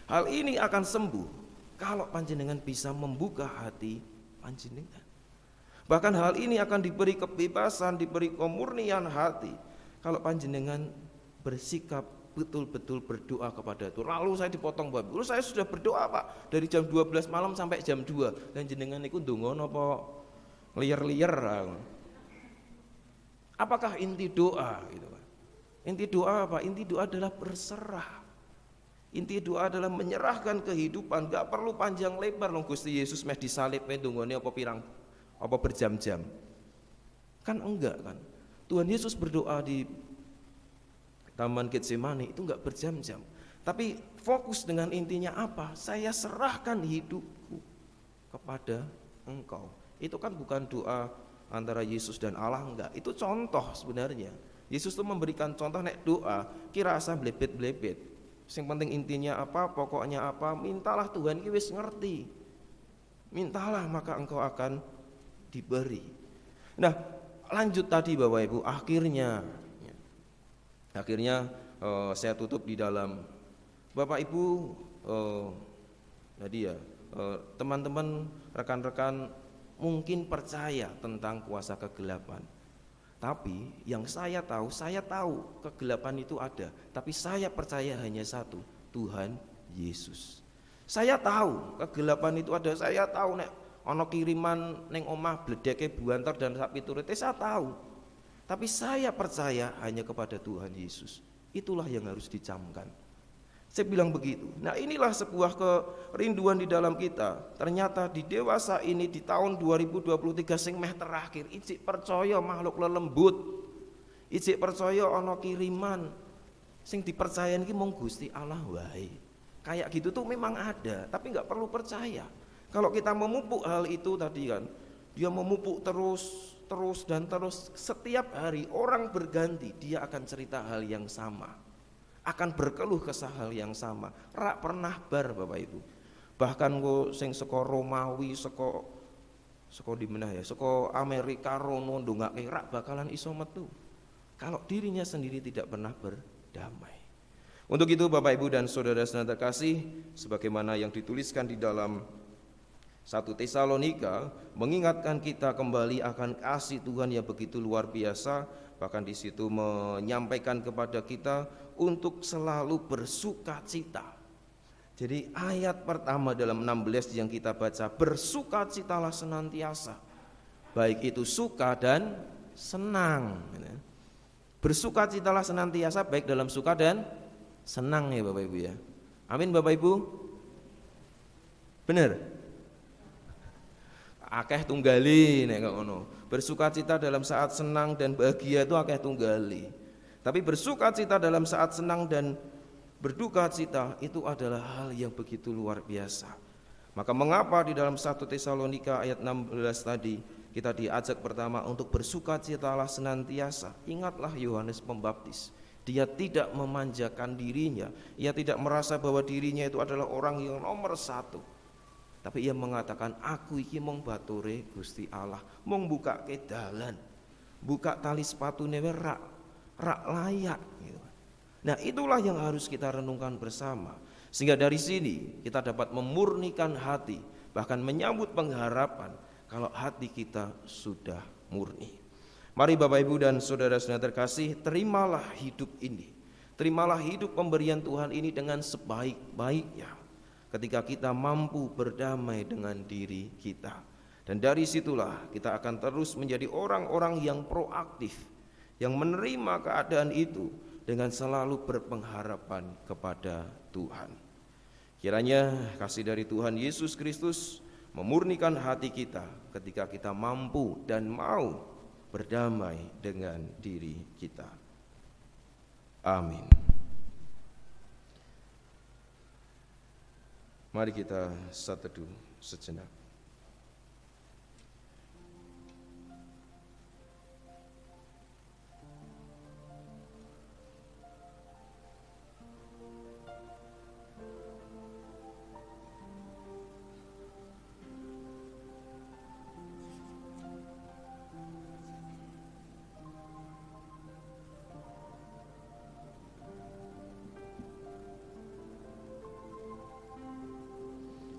Hal ini akan sembuh kalau panjenengan bisa membuka hati panjenengan. Bahkan hal ini akan diberi kebebasan, diberi kemurnian hati kalau panjenengan bersikap betul-betul berdoa kepada Tuhan. Lalu saya dipotong, Bapak. Lalu saya sudah berdoa, Pak, dari jam 12 malam sampai jam 2. Dan jenengan niku ndonga napa liar-liar. Apakah inti doa gitu, Pak? Inti doa apa? Inti doa adalah berserah. Inti doa adalah menyerahkan kehidupan. Gak perlu panjang lebar loh, Gusti Yesus meh disalib ndongane apa berjam-jam. Kan enggak kan? Tuhan Yesus berdoa di Taman Getsemani itu enggak berjam-jam, tapi fokus dengan intinya apa? Saya serahkan hidupku kepada Engkau. Itu kan bukan doa antara Yesus dan Allah, enggak. Itu contoh sebenarnya. Yesus itu memberikan contoh, nek doa kira asa blebet-blebet. Yang penting intinya apa, pokoknya apa, mintalah Tuhan ki wis ngerti. Mintalah maka engkau akan diberi. Nah, lanjut tadi Bapak Ibu, akhirnya saya tutup di dalam Bapak Ibu tadi ya, teman-teman, rekan-rekan mungkin percaya tentang kuasa kegelapan. Tapi yang saya tahu kegelapan itu ada, tapi saya percaya hanya satu, Tuhan Yesus. Saya tahu kegelapan itu ada, saya tahu nek ana kiriman ning omah bledeke buantar dan sak piturute saya tahu. Tapi saya percaya hanya kepada Tuhan Yesus. Itulah yang harus dicamkan. Saya bilang begitu. Nah, inilah sebuah kerinduan di dalam kita. Ternyata di dewasa ini di tahun 2023 sing meh terakhir, ijik percaya makhluk lelembut. Ijik percaya ana kiriman. Sing dipercayain ki mung Gusti Allah wae. Kayak gitu tuh memang ada, tapi enggak perlu percaya. Kalau kita memupuk hal itu tadi kan, dia memupuk terus dan terus, setiap hari orang berganti, dia akan cerita hal yang sama, akan berkeluh kesah hal yang sama. Rak pernah bar Bapak Ibu. Bahkan kok sing saka Romawi, saka di mana ya, saka Amerika rono ndongake rak bakalan iso metu kalau dirinya sendiri tidak pernah berdamai. Untuk itu Bapak Ibu dan saudara-saudara terkasih, sebagaimana yang dituliskan di dalam 1 Tesalonika mengingatkan kita kembali akan kasih Tuhan yang begitu luar biasa, bahkan di situ menyampaikan kepada kita untuk selalu bersukacita. Jadi ayat pertama dalam 16 yang kita baca, bersukacitalah senantiasa, baik itu suka dan senang. Bersukacitalah senantiasa baik dalam suka dan senang ya Bapak Ibu ya. Amin Bapak Ibu. Benar. Akeh tunggali nek ngono. Bersukacita dalam saat senang dan bahagia itu akeh tunggali. Tapi bersukacita dalam saat senang dan berduka cita itu adalah hal yang begitu luar biasa. Maka mengapa di dalam 1 Tesalonika ayat 16 tadi kita diajak pertama untuk bersukacitalah senantiasa. Ingatlah Yohanes Pembaptis. Dia tidak memanjakan dirinya. Ia tidak merasa bahwa dirinya itu adalah orang yang nomor satu. Tapi ia mengatakan, aku iki mong bature Gusti Allah, mong buka ke dalan, buka tali sepatune rak layak gitu. Nah itulah yang harus kita renungkan bersama, sehingga dari sini kita dapat memurnikan hati, bahkan menyambut pengharapan kalau hati kita sudah murni. Mari Bapak Ibu dan saudara-saudara terkasih, terimalah hidup ini, terimalah hidup pemberian Tuhan ini dengan sebaik-baiknya. Ketika kita mampu berdamai dengan diri kita. Dan dari situlah kita akan terus menjadi orang-orang yang proaktif, yang menerima keadaan itu dengan selalu berpengharapan kepada Tuhan. Kiranya kasih dari Tuhan Yesus Kristus memurnikan hati kita ketika kita mampu dan mau berdamai dengan diri kita. Amin. Mari kita sateduh sejenak.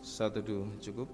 Sateduh cukup.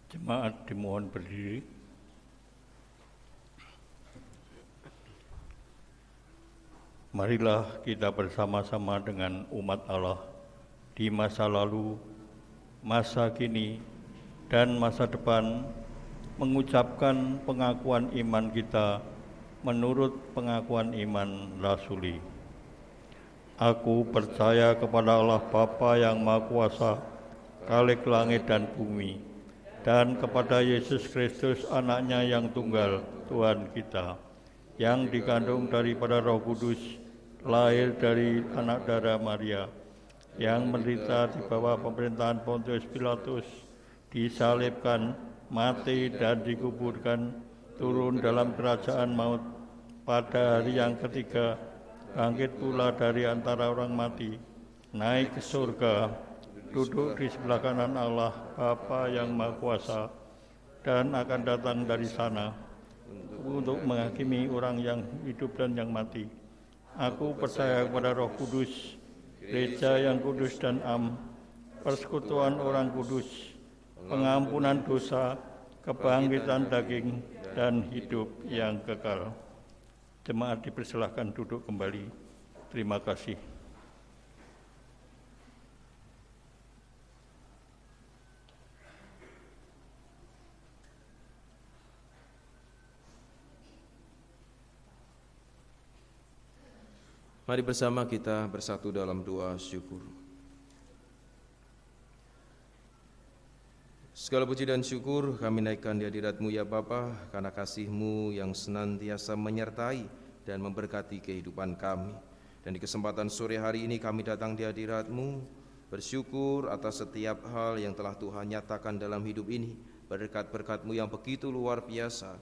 Jemaat dimohon berdiri. Marilah kita bersama-sama dengan umat Allah di masa lalu, masa kini, dan masa depan mengucapkan pengakuan iman kita menurut pengakuan iman Rasuli. Aku percaya kepada Allah Bapa yang Maha Kuasa, Khalik langit dan bumi, dan kepada Yesus Kristus anaknya yang tunggal, Tuhan kita, yang dikandung daripada Roh Kudus, lahir dari anak darah Maria, yang menderita di bawah pemerintahan Pontius Pilatus, disalibkan, mati dan dikuburkan, turun dalam kerajaan maut, pada hari yang ketiga, bangkit pula dari antara orang mati, naik ke surga, duduk di sebelah kanan Allah Bapa yang Maha Kuasa, dan akan datang dari sana untuk menghakimi orang yang hidup dan yang mati. Aku percaya kepada Roh Kudus, gereja yang kudus dan am, persekutuan orang kudus, pengampunan dosa, kebangkitan daging, dan hidup yang kekal. Jemaat dipersilahkan duduk kembali. Terima kasih. Mari bersama kita bersatu dalam doa syukur. Segala puji dan syukur kami naikkan di hadirat-Mu ya Bapa, karena kasih-Mu yang senantiasa menyertai dan memberkati kehidupan kami. Dan di kesempatan sore hari ini kami datang di hadirat-Mu, bersyukur atas setiap hal yang telah Tuhan nyatakan dalam hidup ini. Berkat-berkat-Mu yang begitu luar biasa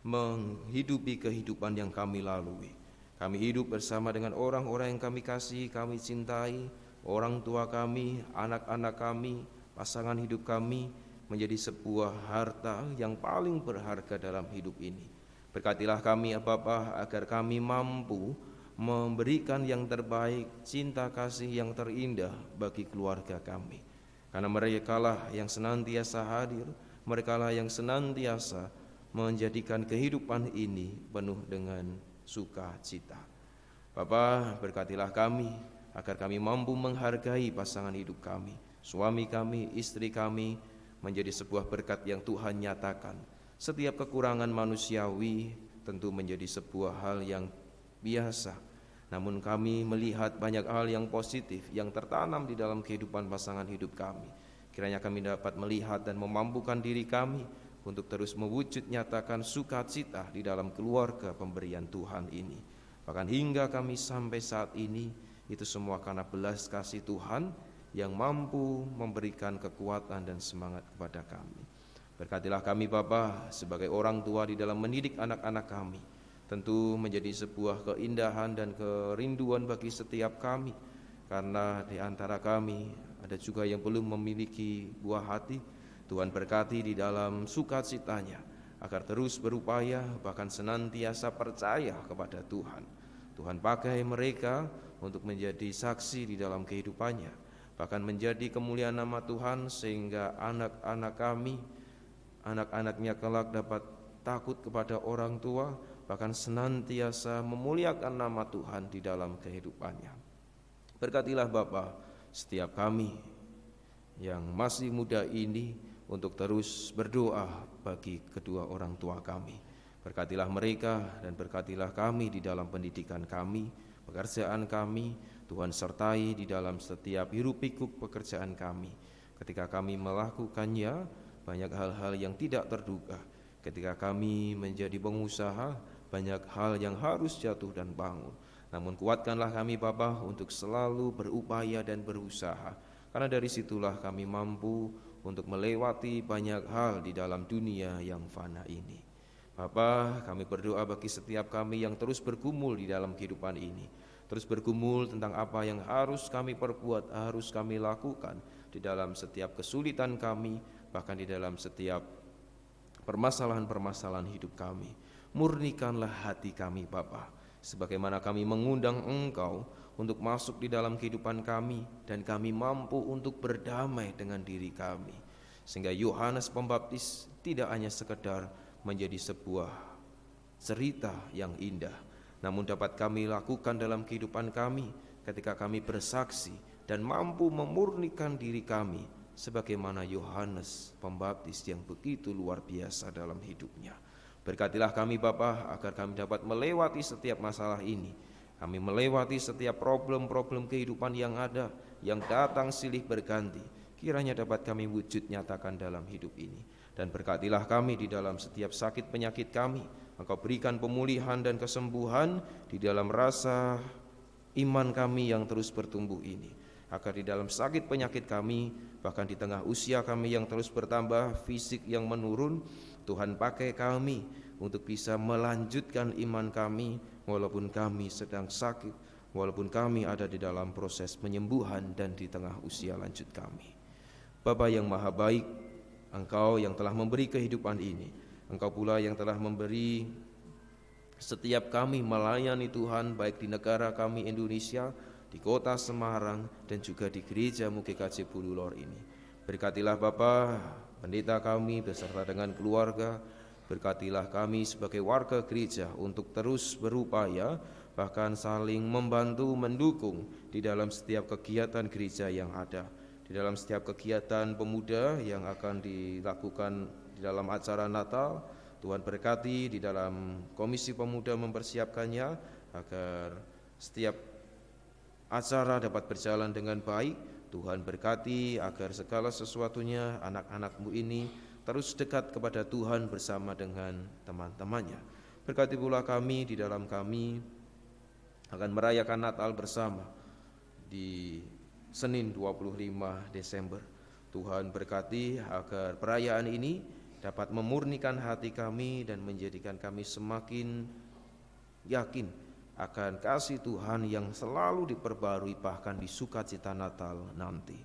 menghidupi kehidupan yang kami lalui. Kami hidup bersama dengan orang-orang yang kami kasihi, kami cintai, orang tua kami, anak-anak kami, pasangan hidup kami, menjadi sebuah harta yang paling berharga dalam hidup ini. Berkatilah kami ya Bapa, agar kami mampu memberikan yang terbaik, cinta kasih yang terindah bagi keluarga kami. Karena merekalah yang senantiasa hadir, merekalah yang senantiasa menjadikan kehidupan ini penuh dengan sukacita. Bapa, berkatilah kami agar kami mampu menghargai pasangan hidup kami, suami kami, istri kami, menjadi sebuah berkat yang Tuhan nyatakan. Setiap kekurangan manusiawi tentu menjadi sebuah hal yang biasa, namun kami melihat banyak hal yang positif yang tertanam di dalam kehidupan pasangan hidup kami. Kiranya kami dapat melihat dan memampukan diri kami untuk terus mewujud nyatakan sukacita di dalam keluarga pemberian Tuhan ini. Bahkan hingga kami sampai saat ini, itu semua karena belas kasih Tuhan yang mampu memberikan kekuatan dan semangat kepada kami. Berkatilah kami Bapa sebagai orang tua di dalam mendidik anak-anak kami. Tentu menjadi sebuah keindahan dan kerinduan bagi setiap kami, karena di antara kami ada juga yang belum memiliki buah hati. Tuhan berkati di dalam sukacitanya agar terus berupaya, bahkan senantiasa percaya kepada Tuhan. Tuhan pakai mereka untuk menjadi saksi di dalam kehidupannya, bahkan menjadi kemuliaan nama Tuhan, sehingga anak-anak kami, anak-anaknya kelak dapat takut kepada orang tua, bahkan senantiasa memuliakan nama Tuhan di dalam kehidupannya. Berkatilah Bapa setiap kami yang masih muda ini untuk terus berdoa bagi kedua orang tua kami. Berkatilah mereka dan berkatilah kami di dalam pendidikan kami, pekerjaan kami. Tuhan sertai di dalam setiap hiruk pikuk pekerjaan kami. Ketika kami melakukannya, banyak hal-hal yang tidak terduga. Ketika kami menjadi pengusaha, banyak hal yang harus jatuh dan bangun. Namun kuatkanlah kami Bapa untuk selalu berupaya dan berusaha, karena dari situlah kami mampu untuk melewati banyak hal di dalam dunia yang fana ini. Bapa, kami berdoa bagi setiap kami yang terus bergumul di dalam kehidupan ini, terus bergumul tentang apa yang harus kami perbuat, harus kami lakukan di dalam setiap kesulitan kami, bahkan di dalam setiap permasalahan-permasalahan hidup kami. Murnikanlah hati kami Bapa, sebagaimana kami mengundang Engkau untuk masuk di dalam kehidupan kami, dan kami mampu untuk berdamai dengan diri kami, sehingga Yohanes Pembaptis tidak hanya sekedar menjadi sebuah cerita yang indah, namun dapat kami lakukan dalam kehidupan kami ketika kami bersaksi dan mampu memurnikan diri kami sebagaimana Yohanes Pembaptis yang begitu luar biasa dalam hidupnya. Berkatilah kami Bapa agar kami dapat melewati setiap masalah ini. Kami melewati setiap problem-problem kehidupan yang ada, yang datang silih berganti. Kiranya dapat kami wujud nyatakan dalam hidup ini. Dan berkatilah kami di dalam setiap sakit penyakit kami. Engkau berikan pemulihan dan kesembuhan di dalam rasa iman kami yang terus bertumbuh ini. Agar di dalam sakit penyakit kami, bahkan di tengah usia kami yang terus bertambah, fisik yang menurun, Tuhan pakai kami untuk bisa melanjutkan iman kami walaupun kami sedang sakit, walaupun kami ada di dalam proses penyembuhan dan di tengah usia lanjut kami. Bapa yang maha baik, Engkau yang telah memberi kehidupan ini, Engkau pula yang telah memberi setiap kami melayani Tuhan, baik di negara kami Indonesia, di kota Semarang, dan juga di gereja GKJ Bululor ini. Berkatilah Bapa pendeta kami beserta dengan keluarga. Berkatilah kami sebagai warga gereja untuk terus berupaya, bahkan saling membantu, mendukung di dalam setiap kegiatan gereja yang ada, di dalam setiap kegiatan pemuda yang akan dilakukan di dalam acara Natal. Tuhan berkati di dalam komisi pemuda mempersiapkannya, agar setiap acara dapat berjalan dengan baik. Tuhan berkati agar segala sesuatunya anak-anak-Mu ini terus dekat kepada Tuhan bersama dengan teman-temannya. Berkati pula kami di dalam kami akan merayakan Natal bersama di Senin 25 Desember. Tuhan berkati agar perayaan ini dapat memurnikan hati kami dan menjadikan kami semakin yakin akan kasih Tuhan yang selalu diperbarui bahkan di sukacita Natal nanti.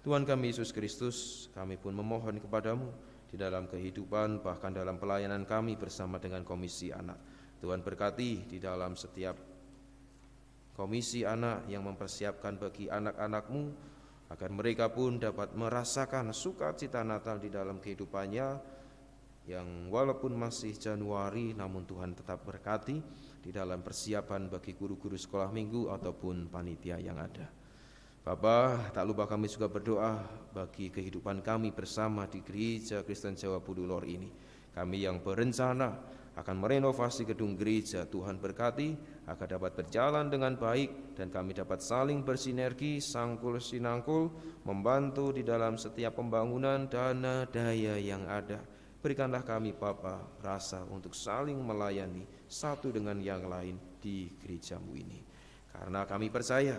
Tuhan kami Yesus Kristus, kami pun memohon kepadamu di dalam kehidupan bahkan dalam pelayanan kami bersama dengan Komisi Anak. Tuhan berkati di dalam setiap Komisi Anak yang mempersiapkan bagi anak-anak-Mu, agar mereka pun dapat merasakan sukacita Natal di dalam kehidupannya, yang walaupun masih Januari namun Tuhan tetap berkati di dalam persiapan bagi guru-guru sekolah minggu ataupun panitia yang ada. Bapa, tak lupa kami juga berdoa bagi kehidupan kami bersama di Gereja Kristen Jawa Budulor ini. Kami yang berencana akan merenovasi gedung gereja, Tuhan berkati agar dapat berjalan dengan baik dan kami dapat saling bersinergi, sangkul sinangkul, membantu di dalam setiap pembangunan dana daya yang ada. Berikanlah kami Bapa rasa untuk saling melayani satu dengan yang lain di gereja-Mu ini. Karena kami percaya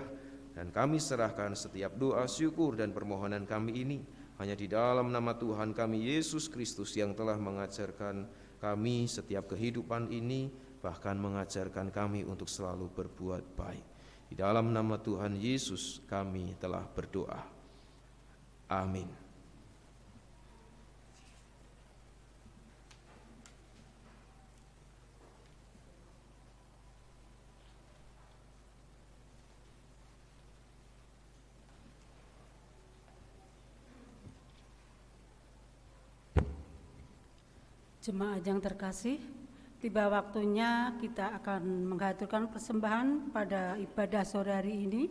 dan kami serahkan setiap doa, syukur dan permohonan kami ini hanya di dalam nama Tuhan kami Yesus Kristus yang telah mengajarkan kami setiap kehidupan ini, bahkan mengajarkan kami untuk selalu berbuat baik. Di dalam nama Tuhan Yesus kami telah berdoa. Amin. Jemaat yang terkasih, tiba waktunya kita akan mengaturkan persembahan pada ibadah sore hari ini.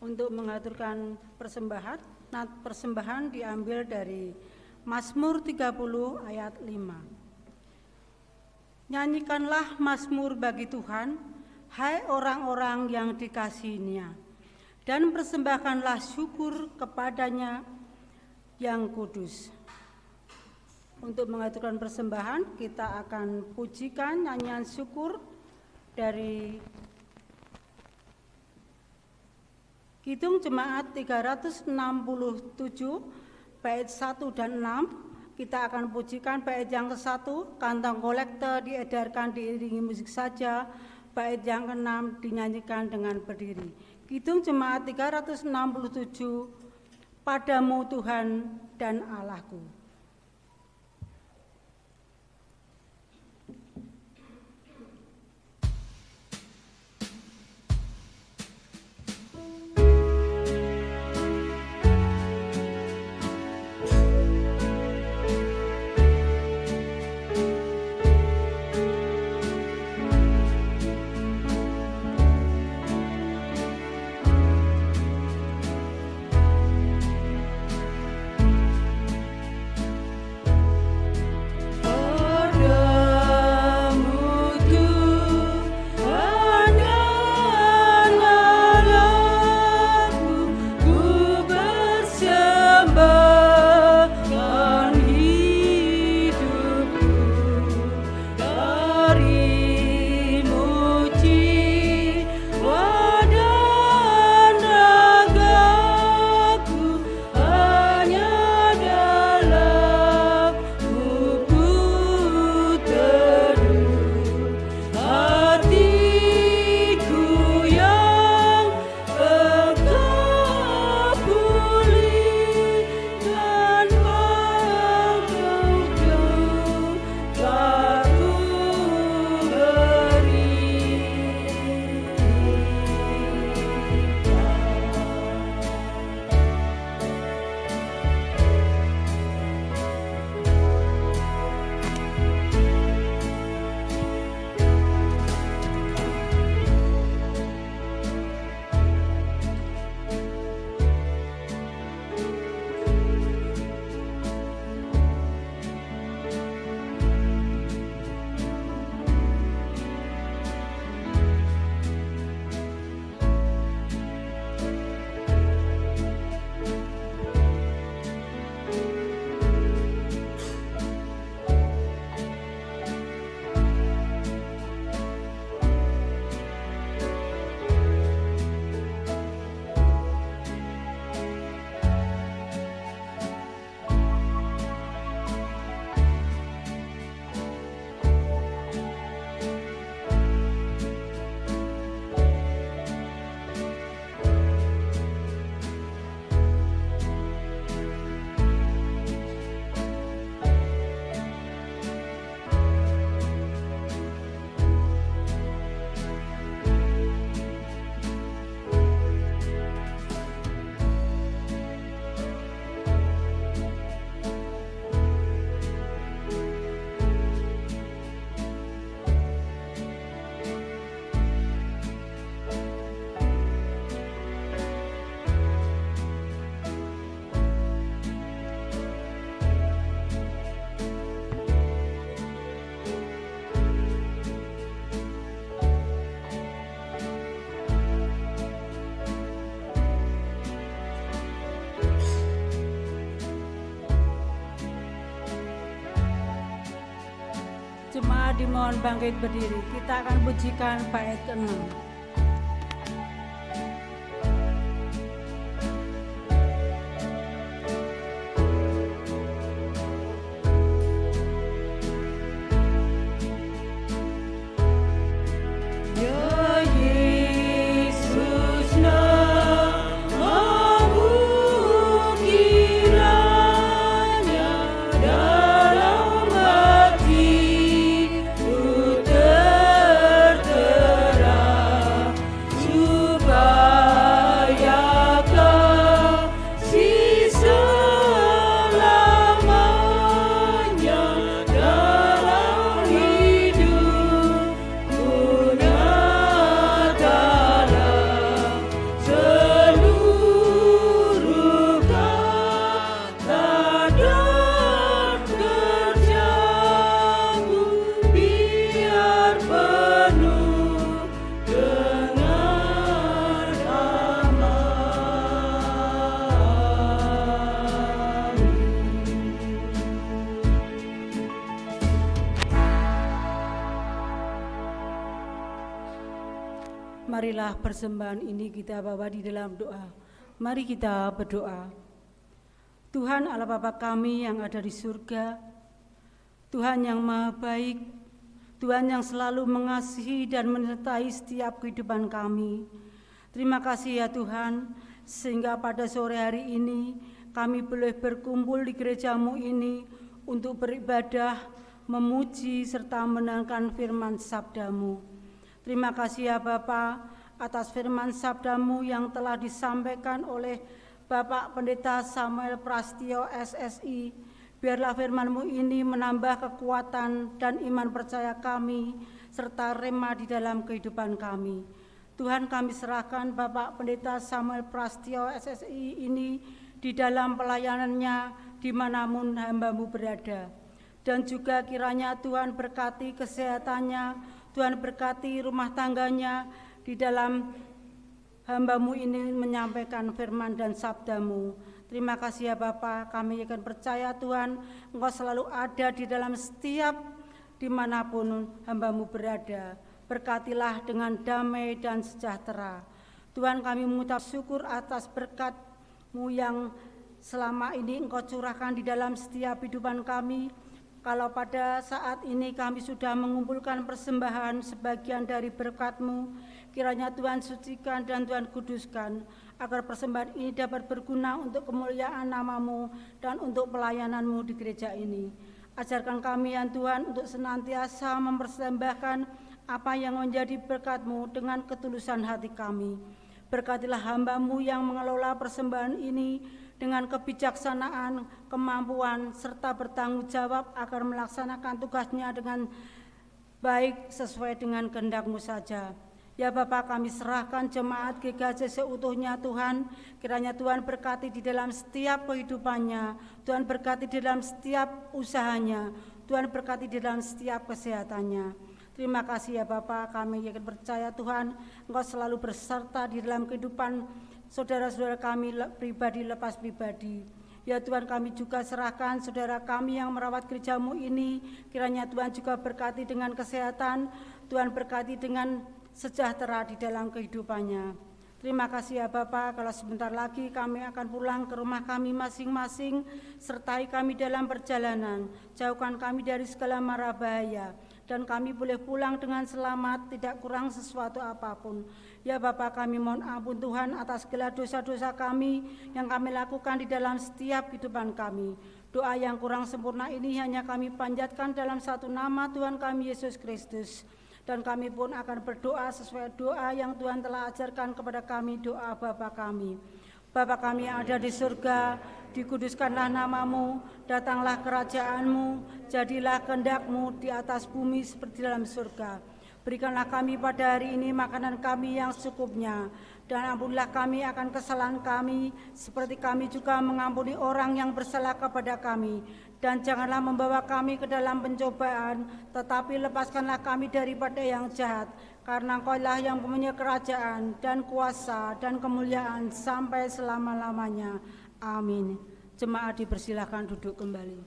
Untuk mengaturkan persembahan diambil dari Mazmur 30 ayat 5. Nyanyikanlah mazmur bagi Tuhan, hai orang-orang yang dikasihinya, dan persembahkanlah syukur kepadanya yang kudus. Untuk mengaturkan persembahan, kita akan pujikan nyanyian syukur dari Kidung Jemaat 367 bait 1 dan 6. Kita akan pujikan bait yang ke-1, kantong kolektor diedarkan diiringi musik saja, bait yang ke-6 dinyanyikan dengan berdiri. Kidung Jemaat 367, Padamu Tuhan dan Allahku. Jemaat dimohon bangkit berdiri. Kita akan pujikan bait ke-6. Marilah persembahan ini kita bawa di dalam doa. Mari kita berdoa. Tuhan Allah Bapa kami yang ada di surga, Tuhan yang maha baik, Tuhan yang selalu mengasihi dan menyertai setiap kehidupan kami. Terima kasih ya Tuhan, sehingga pada sore hari ini kami boleh berkumpul di gereja-Mu ini untuk beribadah, memuji, serta mendengarkan firman sabda-Mu. Terima kasih ya Bapa atas firman sabda-Mu yang telah disampaikan oleh Bapak Pendeta Samuel Prastio SSI. Biarlah firman-Mu ini menambah kekuatan dan iman percaya kami serta rema di dalam kehidupan kami. Tuhan, kami serahkan Bapak Pendeta Samuel Prastio SSI ini di dalam pelayanannya dimanapun hamba-Mu berada. Dan juga kiranya Tuhan berkati kesehatannya, Tuhan berkati rumah tangganya di dalam hamba-Mu ini menyampaikan firman dan sabda-Mu. Terima kasih ya Bapa, kami akan percaya Tuhan, Engkau selalu ada di dalam setiap dimanapun hamba-Mu berada. Berkatilah dengan damai dan sejahtera. Tuhan, kami mengucap syukur atas berkat-Mu yang selama ini Engkau curahkan di dalam setiap kehidupan kami. Kalau pada saat ini kami sudah mengumpulkan persembahan sebagian dari berkat-Mu, kiranya Tuhan sucikan dan Tuhan kuduskan, agar persembahan ini dapat berguna untuk kemuliaan nama-Mu dan untuk pelayanan-Mu di gereja ini. Ajarkan kami ya Tuhan untuk senantiasa mempersembahkan apa yang menjadi berkat-Mu dengan ketulusan hati kami. Berkatilah hamba-Mu yang mengelola persembahan ini dengan kebijaksanaan, kemampuan, serta bertanggung jawab agar melaksanakan tugasnya dengan baik sesuai dengan kehendak-Mu saja. Ya Bapa, kami serahkan jemaat GKJ seutuhnya Tuhan, kiranya Tuhan berkati di dalam setiap kehidupannya, Tuhan berkati di dalam setiap usahanya, Tuhan berkati di dalam setiap kesehatannya. Terima kasih ya Bapa, kami yakin percaya Tuhan, Engkau selalu berserta di dalam kehidupan saudara-saudara kami pribadi lepas pribadi. Ya Tuhan, kami juga serahkan saudara kami yang merawat gereja-Mu ini, kiranya Tuhan juga berkati dengan kesehatan, Tuhan berkati dengan sejahtera di dalam kehidupannya. Terima kasih ya Bapa, kalau sebentar lagi kami akan pulang ke rumah kami masing-masing, sertai kami dalam perjalanan, jauhkan kami dari segala mara bahaya, dan kami boleh pulang dengan selamat, tidak kurang sesuatu apapun. Ya Bapa, kami mohon ampun Tuhan atas segala dosa-dosa kami yang kami lakukan di dalam setiap kehidupan kami. Doa yang kurang sempurna ini hanya kami panjatkan dalam satu nama Tuhan kami Yesus Kristus. Dan kami pun akan berdoa sesuai doa yang Tuhan telah ajarkan kepada kami, doa Bapa kami. Bapa kami yang ada di surga, dikuduskanlah nama-Mu, datanglah kerajaan-Mu, jadilah kehendak-Mu di atas bumi seperti dalam surga. Berikanlah kami pada hari ini makanan kami yang secukupnya, dan ampunilah kami akan kesalahan kami, seperti kami juga mengampuni orang yang bersalah kepada kami. Dan janganlah membawa kami ke dalam pencobaan, tetapi lepaskanlah kami daripada yang jahat, karena Engkau-lah yang mempunyai kerajaan dan kuasa dan kemuliaan sampai selama-lamanya. Amin. Jemaat dipersilakan duduk kembali.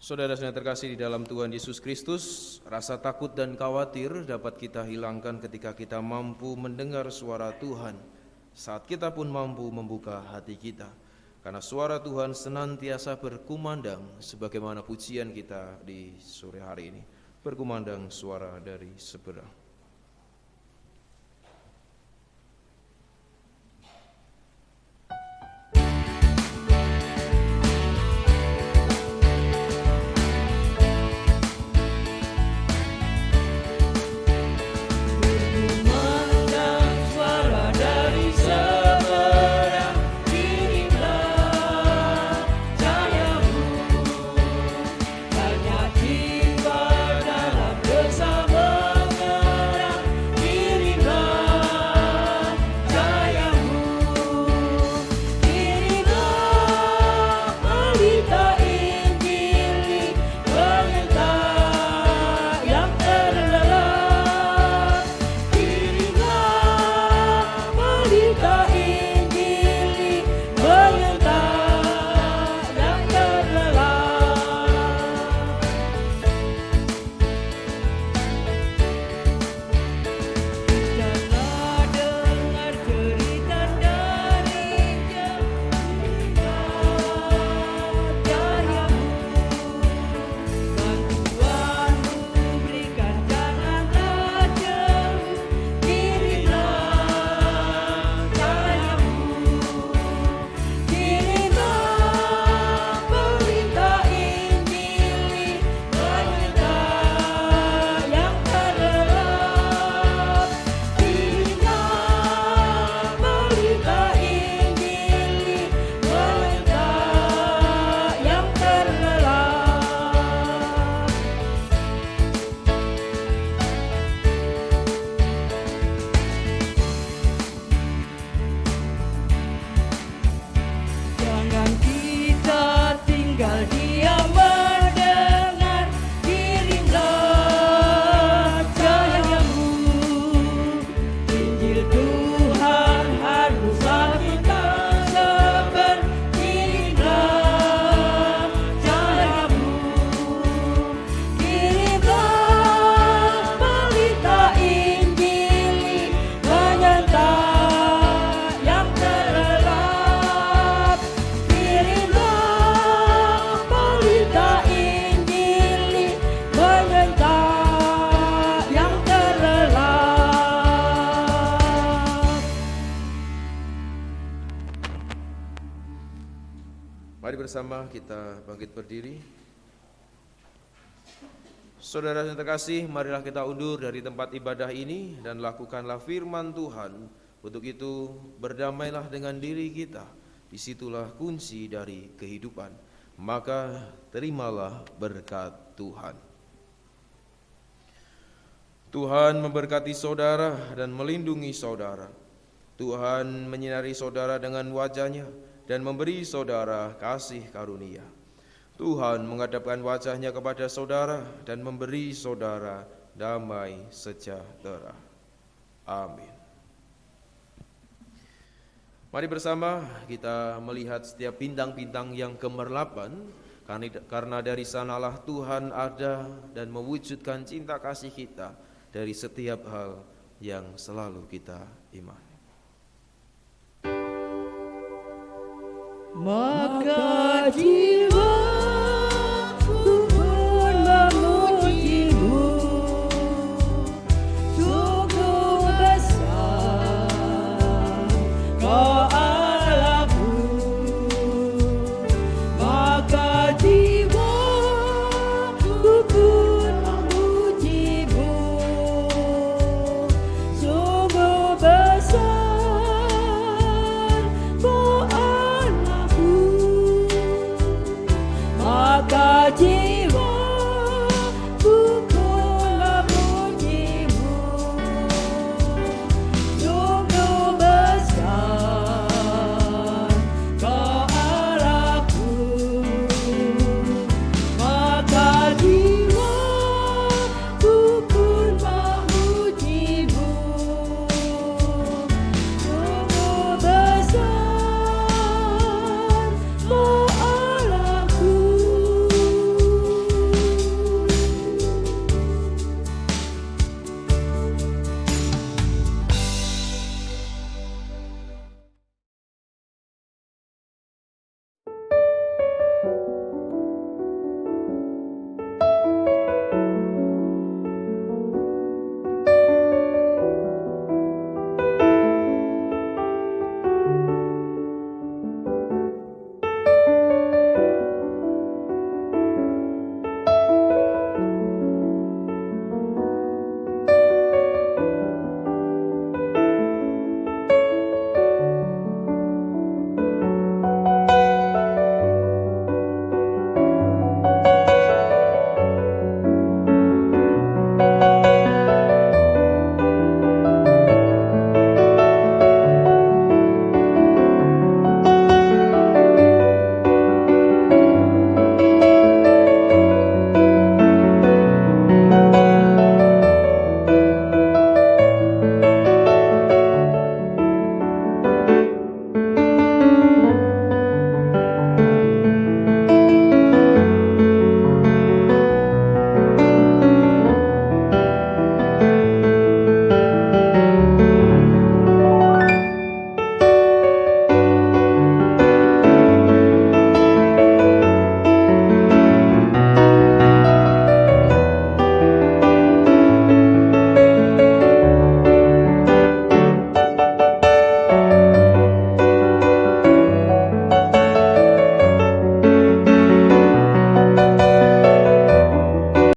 Saudara-saudara terkasih di dalam Tuhan Yesus Kristus, rasa takut dan khawatir dapat kita hilangkan ketika kita mampu mendengar suara Tuhan, saat kita pun mampu membuka hati kita. Karena suara Tuhan senantiasa berkumandang, sebagaimana pujian kita di sore hari ini, berkumandang suara dari seberang. Mari bersama kita bangkit berdiri. Saudara yang terkasih, marilah kita undur dari tempat ibadah ini dan lakukanlah firman Tuhan. Untuk itu, berdamailah dengan diri kita. Disitulah kunci dari kehidupan. Maka terimalah berkat Tuhan. Tuhan memberkati saudara dan melindungi saudara. Tuhan menyinari saudara dengan wajah-Nya dan memberi saudara kasih karunia. Tuhan menghadapkan wajah-Nya kepada saudara dan memberi saudara damai sejahtera. Amin. Mari bersama kita melihat setiap bintang-bintang yang gemerlapan, karena dari sanalah Tuhan ada dan mewujudkan cinta kasih kita dari setiap hal yang selalu kita imani. Maka jiwaku pun memuji-Mu, sungguh besar Kau Allahku. Maka jiwaku pun memuji-Mu, sungguh besar Kau Allahku. Maka jiwaku